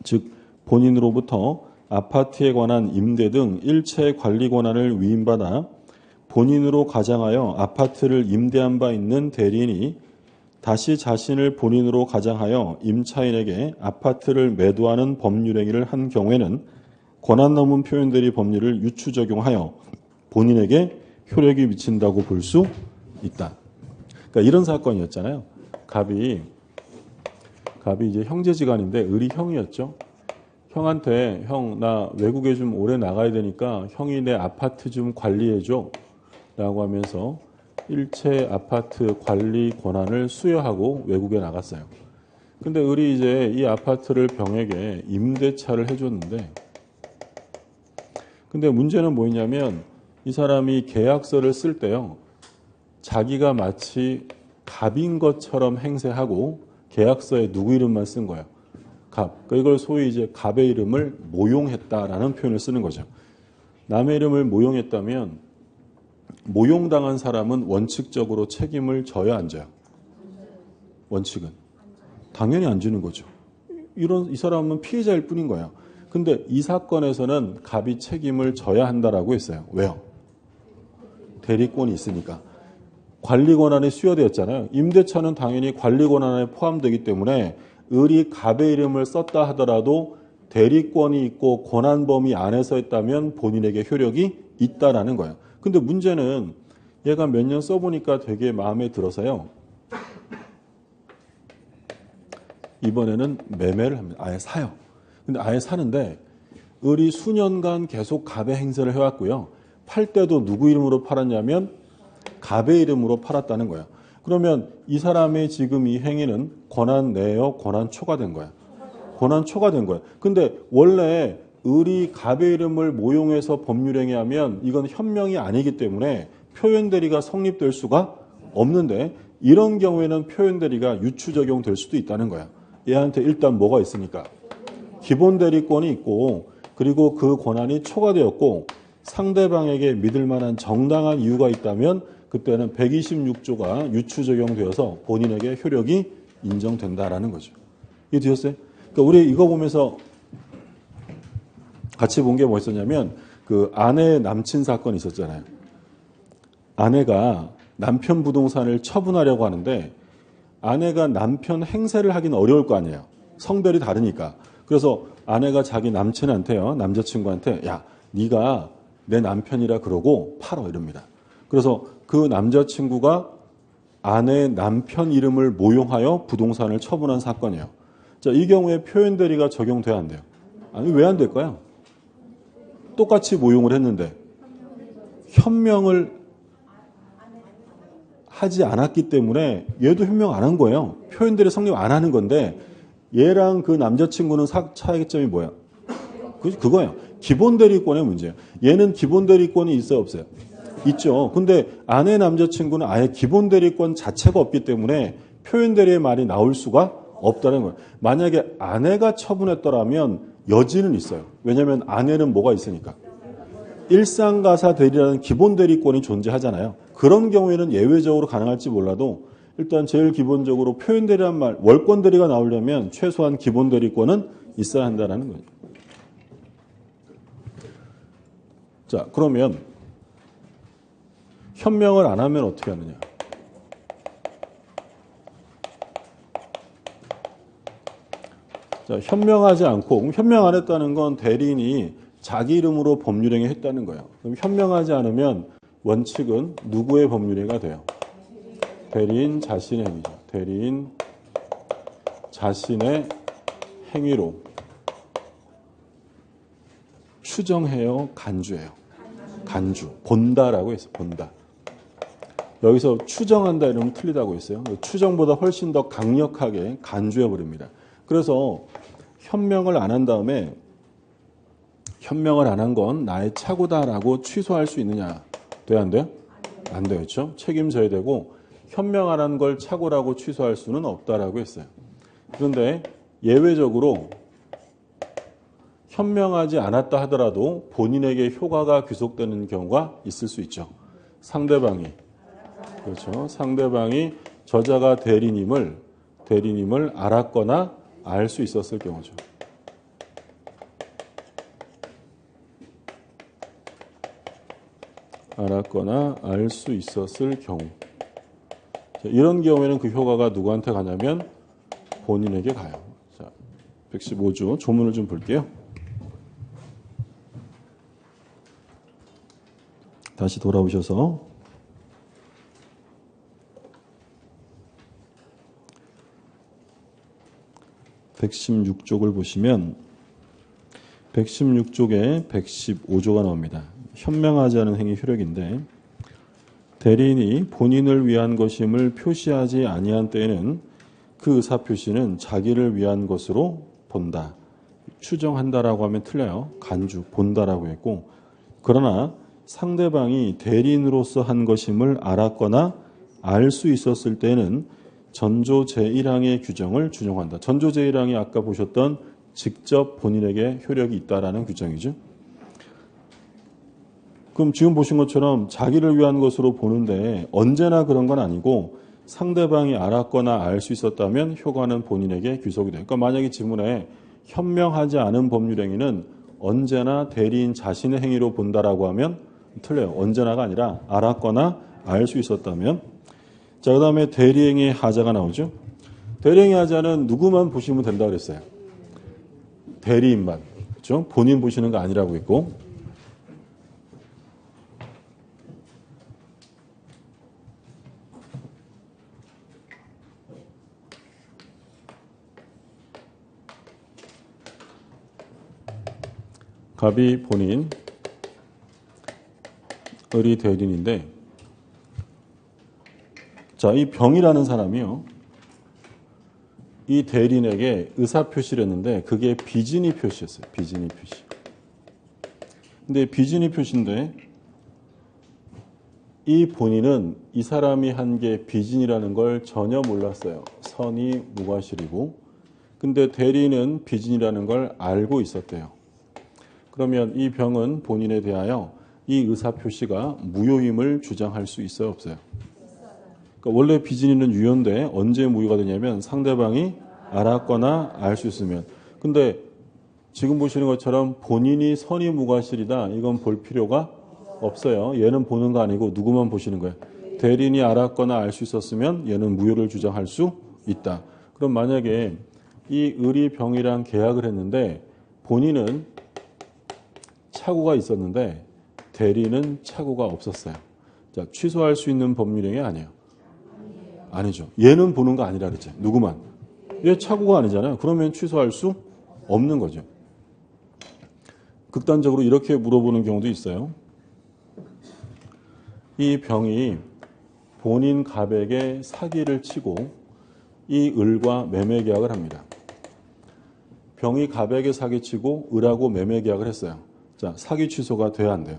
Speaker 1: 즉 본인으로부터 아파트에 관한 임대 등 일체 관리 권한을 위임받아 본인으로 가장하여 아파트를 임대한 바 있는 대리인이 다시 자신을 본인으로 가장하여 임차인에게 아파트를 매도하는 법률행위를 한 경우에는 권한 넘은 표현 대리 법률을 유추 적용하여 본인에게 효력이 미친다고 볼 수 있다. 그러니까 이런 사건이었잖아요. 갑이 이제 형제지간인데 을이 형이었죠. 형한테 형 나 외국에 좀 오래 나가야 되니까 형이 내 아파트 좀 관리해줘 라고 하면서 일체 아파트 관리 권한을 수여하고 외국에 나갔어요. 근데 을이 이제 이 아파트를 병에게 임대차를 해줬는데 근데 문제는 뭐였냐면 이 사람이 계약서를 쓸 때요. 자기가 마치 갑인 것처럼 행세하고 계약서에 누구 이름만 쓴 거예요. 갑. 그러니까 이걸 소위 이제 갑의 이름을 모용했다라는 표현을 쓰는 거죠. 남의 이름을 모용했다면 모용당한 사람은 원칙적으로 책임을 져야 안 져요. 원칙은. 당연히 안 지는 거죠. 이 사람은 피해자일 뿐인 거예요. 근데 이 사건에서는 갑이 책임을 져야 한다라고 했어요. 왜요? 대리권이 있으니까. 관리 권한이 수여되었잖아요. 임대차는 당연히 관리 권한에 포함되기 때문에 을이 갑의 이름을 썼다 하더라도 대리권이 있고 권한 범위 안에서 했다면 본인에게 효력이 있다라는 거예요. 근데 문제는 얘가 몇 년 써보니까 되게 마음에 들어서요. 이번에는 매매를 합니다. 아예 사요. 근데 아예 사는데 을이 수년간 계속 갑의 행세를 해왔고요. 팔 때도 누구 이름으로 팔았냐면 갑의 이름으로 팔았다는 거예요. 그러면 이 사람의 지금 이 행위는 권한 내요, 권한 초가 된 거야. 권한 초가 된 거야. 근데 원래 을이 갑의 이름을 모용해서 법률행위하면 이건 현명이 아니기 때문에 표현 대리가 성립될 수가 없는데 이런 경우에는 표현 대리가 유추 적용될 수도 있다는 거야. 얘한테 일단 뭐가 있으니까 기본 대리권이 있고 그리고 그 권한이 초과되었고 상대방에게 믿을 만한 정당한 이유가 있다면 그때는 126조가 유추 적용되어서 본인에게 효력이 인정된다라는 거죠. 이게 되셨어요? 그러니까 우리 이거 보면서 같이 본 게 뭐 있었냐면 그 아내 남친 사건이 있었잖아요. 아내가 남편 부동산을 처분하려고 하는데 아내가 남편 행세를 하기는 어려울 거 아니에요. 성별이 다르니까. 그래서 아내가 자기 남친한테요. 남자친구한테 야 네가 내 남편이라 그러고 팔어 이럽니다. 그래서 그 남자친구가 아내의 남편 이름을 모용하여 부동산을 처분한 사건이에요. 자, 이 경우에 표현 대리가 적용돼야 안 돼요. 아니 왜 안 될까요? 똑같이 모용을 했는데 현명을 하지 않았기 때문에 얘도 현명 안 한 거예요. 표현 대리 성립 안 하는 건데 얘랑 그 남자친구는 차이점이 뭐야? 그거예요. 기본 대리권의 문제예요. 얘는 기본 대리권이 있어요, 없어요? 있죠. 근데 아내 남자친구는 아예 기본 대리권 자체가 없기 때문에 표현 대리의 말이 나올 수가 없다는 거예요. 만약에 아내가 처분했더라면 여지는 있어요. 왜냐하면 아내는 뭐가 있으니까. 일상가사 대리라는 기본 대리권이 존재하잖아요. 그런 경우에는 예외적으로 가능할지 몰라도 일단 제일 기본적으로 표현 대리란 말, 월권 대리가 나오려면 최소한 기본 대리권은 있어야 한다는 거예요. 자, 그러면 현명을 안 하면 어떻게 하느냐? 자, 현명하지 않고 현명 안 했다는 건 대리인이 자기 이름으로 법률행위 했다는 거예요. 그럼 현명하지 않으면 원칙은 누구의 법률행위가 돼요? 대리인 자신의 행위죠. 대리인 자신의 행위로 추정해요, 간주해요? 간주. 본다라고 했어요. 본다. 여기서 추정한다 이러면 틀리다고 했어요. 추정보다 훨씬 더 강력하게 간주해버립니다. 그래서 현명을 안 한 다음에 현명을 안 한 건 나의 착오다라고 취소할 수 있느냐? 돼요, 안 돼요? 안 돼요. 그렇죠? 책임져야 되고 현명 안 한 걸 착오라고 취소할 수는 없다라고 했어요. 그런데 예외적으로 현명하지 않았다 하더라도 본인에게 효과가 귀속되는 경우가 있을 수 있죠. 상대방이, 그렇죠. 상대방이 저자가 대리님을 알았거나 알 수 있었을 경우죠. 알았거나 알 수 있었을 경우. 이런 경우에는 그 효과가 누구한테 가냐면 본인에게 가요. 자, 115조 조문을 좀 볼게요. 다시 돌아오셔서 116쪽을 보시면 116쪽에 115조가 나옵니다. 현명하지 않은 행위 효력인데 대리인이 본인을 위한 것임을 표시하지 아니한 때에는 그 의사표시는 자기를 위한 것으로 본다. 추정한다라고 하면 틀려요. 간주, 본다라고 했고 그러나 상대방이 대리인으로서 한 것임을 알았거나 알 수 있었을 때는 전조 제1항의 규정을 준용한다. 전조 제1항이 아까 보셨던 직접 본인에게 효력이 있다라는 규정이죠. 그럼 지금 보신 것처럼 자기를 위한 것으로 보는데 언제나 그런 건 아니고 상대방이 알았거나 알 수 있었다면 효과는 본인에게 귀속이 돼요. 그러니까 만약에 지문에 현명하지 않은 법률행위는 언제나 대리인 자신의 행위로 본다라고 하면 틀려요. 언제나가 아니라 알았거나 알 수 있었다면. 자, 그 다음에 대리행위의 하자가 나오죠. 대리행위 하자는 누구만 보시면 된다고 그랬어요. 대리인만. 그렇죠? 본인 보시는 거 아니라고 했고. 갑이 본인, 을이 대리인인데, 자, 이 병이라는 사람이요. 이 대리인에게 의사표시를 했는데, 그게 비진의 표시였어요. 비진의 표시. 근데 비진의 표시인데, 이 본인은 이 사람이 한 게 비진이라는 걸 전혀 몰랐어요. 선이 무과실이고. 근데 대리인은 비진이라는 걸 알고 있었대요. 그러면 이 병은 본인에 대하여 이 의사표시가 무효임을 주장할 수 있어요, 없어요? 그러니까 원래 비진이는 유효인데 언제 무효가 되냐면 상대방이 알았거나 알 수 있으면. 근데 지금 보시는 것처럼 본인이 선이 무과실이다. 이건 볼 필요가 없어요. 얘는 보는 거 아니고 누구만 보시는 거예요. 대리인이 알았거나 알 수 있었으면 얘는 무효를 주장할 수 있다. 그럼 만약에 이 을이 병이랑 계약을 했는데 본인은 착오가 있었는데 대리는 착오가 없었어요. 자, 취소할 수 있는 법률행위 아니에요. 아니죠. 얘는 보는 거 아니라 그랬죠. 누구만. 얘 착오가 아니잖아요. 그러면 취소할 수 없는 거죠. 극단적으로 이렇게 물어보는 경우도 있어요. 이 병이 본인 갑에게 사기를 치고 이 을과 매매 계약을 합니다. 병이 갑에게 사기치고 을하고 매매 계약을 했어요. 자, 사기 취소가 돼야 안 돼요?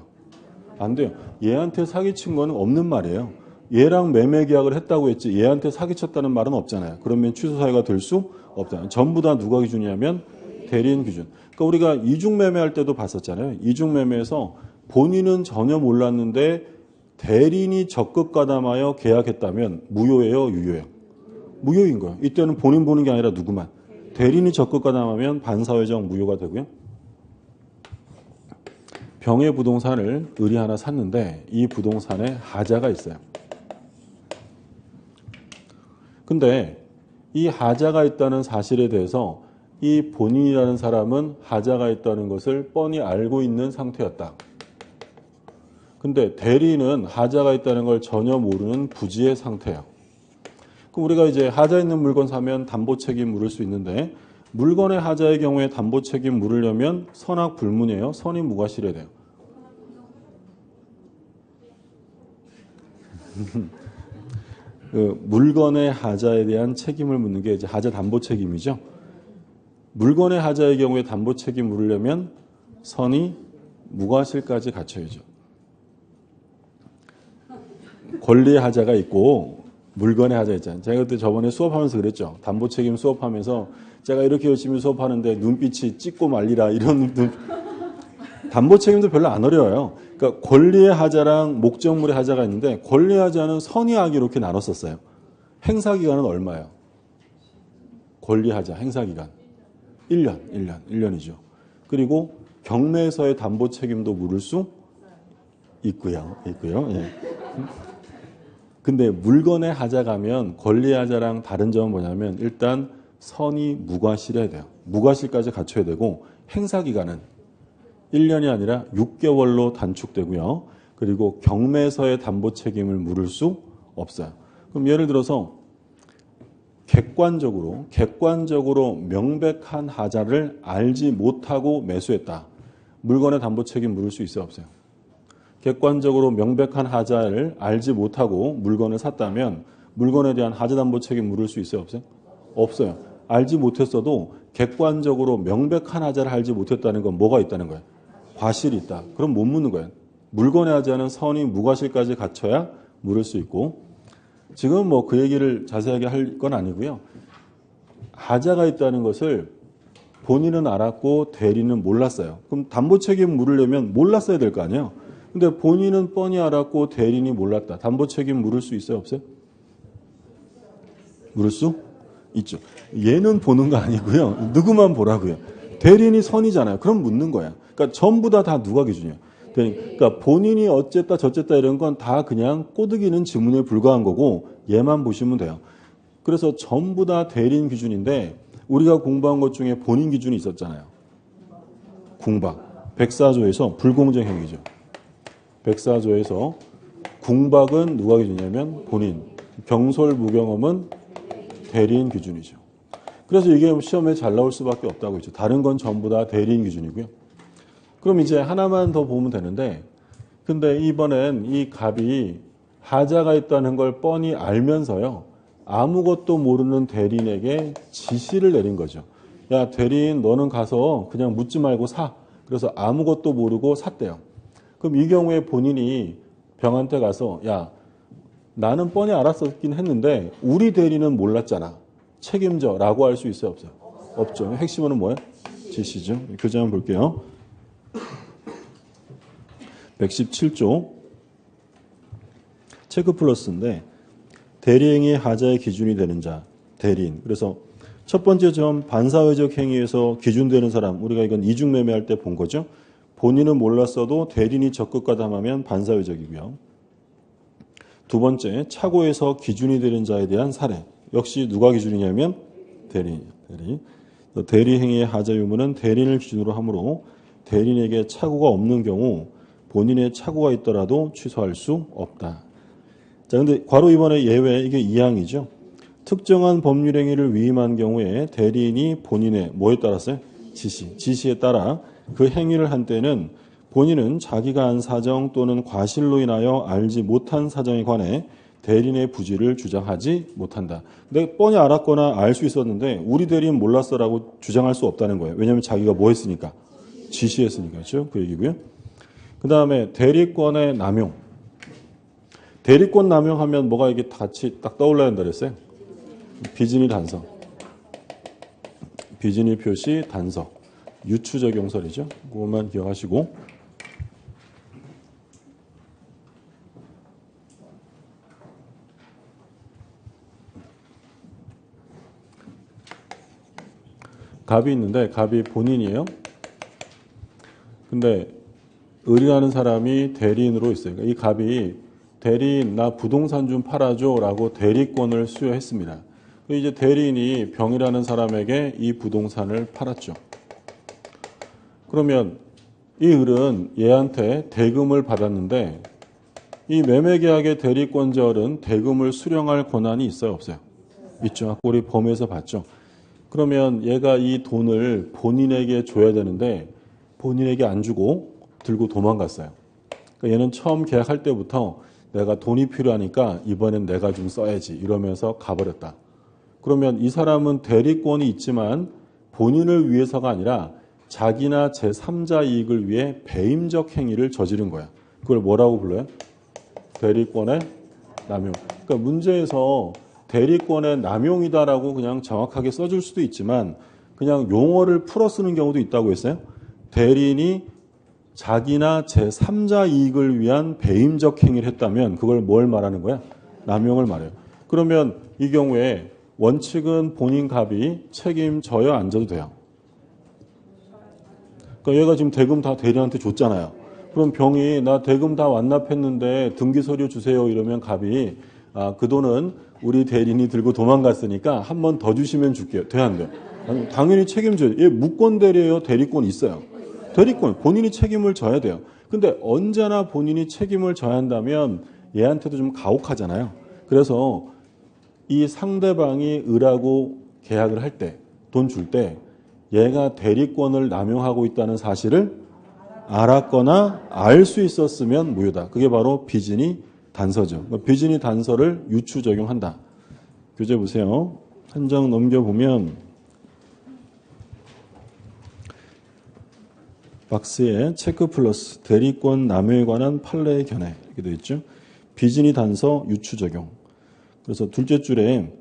Speaker 1: 안 돼요. 얘한테 사기친 거는 없는 말이에요. 얘랑 매매 계약을 했다고 했지 얘한테 사기쳤다는 말은 없잖아요. 그러면 취소 사유가 될 수 없잖아요. 전부 다 누가 기준이냐면 대리인 기준. 그러니까 우리가 이중 매매할 때도 봤었잖아요. 이중 매매에서 본인은 전혀 몰랐는데 대리인이 적극 가담하여 계약했다면 무효예요, 유효예요? 무효인 거예요. 이때는 본인 보는 게 아니라 누구만. 대리인이 적극 가담하면 반사회적 무효가 되고요. 병의 부동산을 을이 하나 샀는데 이 부동산에 하자가 있어요. 근데 이 하자가 있다는 사실에 대해서 이 본인이라는 사람은 하자가 있다는 것을 뻔히 알고 있는 상태였다. 근데 대리는 하자가 있다는 걸 전혀 모르는 부지의 상태예요. 그럼 우리가 이제 하자 있는 물건 사면 담보 책임 물을 수 있는데 물건의 하자의 경우에 담보 책임 물으려면 선악 불문이에요. 선이 무과실해야 돼요. 그 물건의 하자에 대한 책임을 묻는 게 이제 하자 담보 책임이죠. 물건의 하자의 경우에 담보 책임 물으려면 선이 무과실까지 갖춰야죠. 권리의 하자가 있고 물건의 하자 있잖아요. 제가 그때 저번에 수업하면서 그랬죠. 담보 책임 수업하면서 제가 이렇게 열심히 수업하는데 눈빛이 찢고 말리라 이런 담보 책임도 별로 안 어려워요. 그러니까 권리의 하자랑 목적물의 하자가 있는데 권리의 하자는 선의하기 이렇게 나눴었어요. 행사기간은 얼마예요? 권리하자 행사기간 1년이죠. 그리고 경매에서의 담보 책임도 물을 수 있고요. 예. 근데 물건의 하자 가면 권리의 하자랑 다른 점은 뭐냐면 일단 선이 무과실해야 돼요. 무과실까지 갖춰야 되고 행사기간은 1년이 아니라 6개월로 단축되고요. 그리고 경매에서의 담보 책임을 물을 수 없어요. 그럼 예를 들어서 객관적으로 명백한 하자를 알지 못하고 매수했다. 물건의 담보 책임 물을 수 있어요, 없어요? 객관적으로 명백한 하자를 알지 못하고 물건을 샀다면 물건에 대한 하자 담보 책임 물을 수 있어요, 없어요? 없어요. 알지 못했어도 객관적으로 명백한 하자를 알지 못했다는 건 뭐가 있다는 거예요? 과실이 있다. 그럼 못 묻는 거예요. 물건의 하자는 선이 무과실까지 갖춰야 물을 수 있고 지금 뭐 그 얘기를 자세하게 할 건 아니고요. 하자가 있다는 것을 본인은 알았고 대리는 몰랐어요. 그럼 담보 책임 물으려면 몰랐어야 될 거 아니에요. 근데 본인은 뻔히 알았고 대리인이 몰랐다. 담보 책임 물을 수 있어요, 없어요? 물을 수 있죠. 얘는 보는 거 아니고요. 누구만 보라고요. 대리인이 선이잖아요. 그럼 묻는 거야. 그러니까 전부 다 누가 기준이에요. 그러니까 본인이 어쨌다 저쨌다 이런 건 다 그냥 꼬드기는 지문에 불과한 거고 얘만 보시면 돼요. 그래서 전부 다 대리인 기준인데 우리가 공부한 것 중에 본인 기준이 있었잖아요. 궁박. 백사조에서 불공정 행위죠. 백사조에서 궁박은 누가 기준이냐면 본인. 경솔무경험은 대리인 기준이죠. 그래서 이게 시험에 잘 나올 수밖에 없다고 했죠. 다른 건 전부 다 대리인 기준이고요. 그럼 이제 하나만 더 보면 되는데 근데 이번엔 이 갑이 하자가 있다는 걸 뻔히 알면서요. 아무것도 모르는 대리인에게 지시를 내린 거죠. 야, 대리인 너는 가서 그냥 묻지 말고 사. 그래서 아무것도 모르고 샀대요. 그럼 이 경우에 본인이 병한테 가서 야, 나는 뻔히 알았었긴 했는데 우리 대리는 몰랐잖아. 책임져 라고 할 수 있어요, 없어요? 없죠. 핵심은 뭐예요? 지시죠. 교재 한번 볼게요. 117조 체크 플러스인데 대리행위 하자의 기준이 되는 자, 대리인. 그래서 첫 번째 점 반사회적 행위에서 기준되는 사람. 우리가 이건 이중매매할 때 본 거죠. 본인은 몰랐어도 대리인이 적극 가담하면 반사회적이고요. 두 번째 착오에서 기준이 되는 자에 대한 사례. 역시 누가 기준이냐면 대리인. 대리행위의 하자 유무는 대리인을 기준으로 하므로 대리인에게 착오가 없는 경우 본인의 착오가 있더라도 취소할 수 없다. 자, 근데 괄호 2번의 예외, 이게 2항이죠. 특정한 법률 행위를 위임한 경우에 대리인이 본인의 뭐에 따라서요? 지시에 따라 그 행위를 한 때는 본인은 자기가 한 사정 또는 과실로 인하여 알지 못한 사정에 관해 대리인의 부지를 주장하지 못한다. 근데 뻔히 알았거나 알 수 있었는데 우리 대리인 몰랐어라고 주장할 수 없다는 거예요. 왜냐하면 자기가 뭐 했으니까? 지시했으니까. 그렇죠? 그 얘기고요. 그 다음에 대리권의 남용. 대리권 남용하면 뭐가 이게 같이 딱 떠올라야 한다 그랬어요? 비진이 단서. 비진이 표시 단서. 유추적용설이죠. 그것만 기억하시고. 갑이 있는데 갑이 본인이에요. 근데 을이라는 사람이 대리인으로 있어요. 이 갑이 대리인 나 부동산 좀 팔아줘 라고 대리권을 수여했습니다. 이제 대리인이 병이라는 사람에게 이 부동산을 팔았죠. 그러면 이 을은 얘한테 대금을 받았는데 이 매매계약의 대리권자는 대금을 수령할 권한이 있어요, 없어요? 있죠. 아까 우리 범위에서 봤죠. 그러면 얘가 이 돈을 본인에게 줘야 되는데 본인에게 안 주고 들고 도망갔어요. 그러니까 얘는 처음 계약할 때부터 내가 돈이 필요하니까 이번엔 내가 좀 써야지 이러면서 가버렸다. 그러면 이 사람은 대리권이 있지만 본인을 위해서가 아니라 자기나 제3자 이익을 위해 배임적 행위를 저지른 거야. 그걸 뭐라고 불러요? 대리권의 남용. 그러니까 문제에서 대리권의 남용이다라고 그냥 정확하게 써줄 수도 있지만 그냥 용어를 풀어 쓰는 경우도 있다고 했어요. 대리인이 자기나 제3자 이익을 위한 배임적 행위를 했다면 그걸 뭘 말하는 거야? 남용을 말해요. 그러면 이 경우에 원칙은 본인 갑이 책임져야 안 져도 돼요. 그러니까 얘가 지금 대금 다 대리한테 줬잖아요. 그럼 병이 나 대금 다 완납했는데 등기서류 주세요 이러면 갑이 그 돈은 우리 대리인이 들고 도망갔으니까 한 번 더 주시면 줄게요. 돼 안 돼? 당연히 책임져요. 얘 무권 대리예요. 대리권 있어요. 대리권 본인이 책임을 져야 돼요. 근데 언제나 본인이 책임을 져야 한다면 얘한테도 좀 가혹하잖아요. 그래서 이 상대방이 을하고 계약을 할 때, 돈 줄 때 얘가 대리권을 남용하고 있다는 사실을 알았거나 알 수 있었으면 무효다. 그게 바로 비진이 단서죠. 비진이 단서를 유추 적용한다. 교재 보세요. 한 장 넘겨보면 박스에 체크 플러스 대리권 남용에 관한 판례의 견해 이렇게 되어 있죠. 비진이 단서 유추 적용. 그래서 둘째 줄에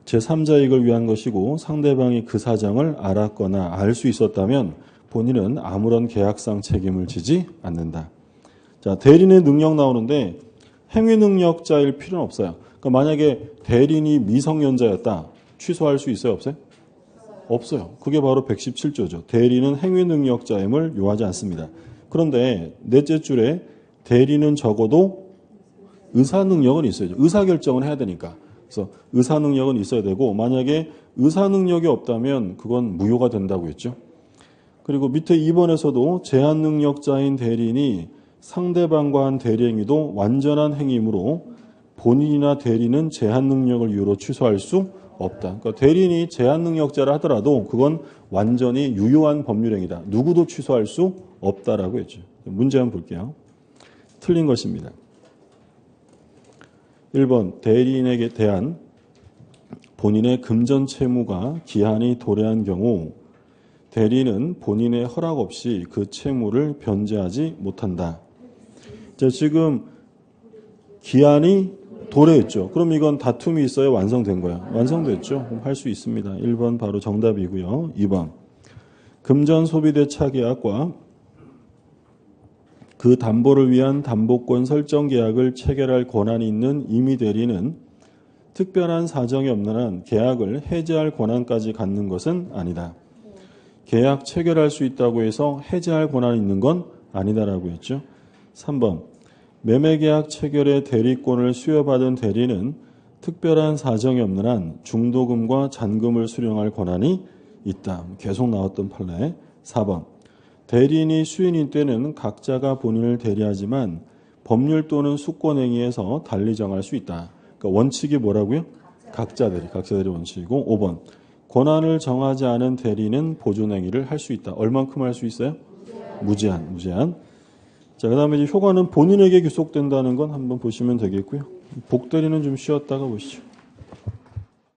Speaker 1: 제3자 이익을 위한 것이고 상대방이 그 사정을 알았거나 알 수 있었다면 본인은 아무런 계약상 책임을 지지 않는다. 자, 대리인의 능력 나오는데 행위 능력자일 필요는 없어요. 그러니까 만약에 대리인이 미성년자였다. 취소할 수 있어요? 없어요? 없어요. 그게 바로 117조죠. 대리인은 행위 능력자임을 요하지 않습니다. 그런데 넷째 줄에 대리인은 적어도 의사 능력은 있어야죠. 의사 결정은 해야 되니까. 그래서 의사 능력은 있어야 되고 만약에 의사 능력이 없다면 그건 무효가 된다고 했죠. 그리고 밑에 2번에서도 제한 능력자인 대리인이 상대방과 한 대리 행위도 완전한 행위이므로 본인이나 대리는 제한 능력을 이유로 취소할 수 없다. 그러니까 대리인이 제한 능력자라 하더라도 그건 완전히 유효한 법률 행위다. 누구도 취소할 수 없다라고 했죠. 문제 한번 볼게요. 틀린 것입니다. 1번 대리인에게 대한 본인의 금전 채무가 기한이 도래한 경우 대리인은 본인의 허락 없이 그 채무를 변제하지 못한다. 자, 지금 기한이 도래했죠. 그럼 이건 다툼이 있어요? 완성된 거야? 완성됐죠. 그럼 할 수 있습니다. 1번 바로 정답이고요. 2번 금전 소비대차 계약과 그 담보를 위한 담보권 설정 계약을 체결할 권한이 있는 임의 대리는 특별한 사정이 없는 한 계약을 해지할 권한까지 갖는 것은 아니다. 계약 체결할 수 있다고 해서 해지할 권한이 있는 건 아니다라고 했죠. 3번 매매계약 체결의 대리권을 수여받은 대리는 특별한 사정이 없는 한 중도금과 잔금을 수령할 권한이 있다. 계속 나왔던 판례. 4번 대리인이 수인인 때는 각자가 본인을 대리하지만 법률 또는 수권행위에서 달리 정할 수 있다. 그러니까 원칙이 뭐라고요? 각자 대리 원칙이고 5번 권한을 정하지 않은 대리는 보존행위를 할 수 있다. 얼만큼 할 수 있어요? 무제한. 자, 그 다음에 이제 효과는 본인에게 귀속된다는 건 한번 보시면 되겠고요. 복대리는 좀 쉬었다가 보시죠.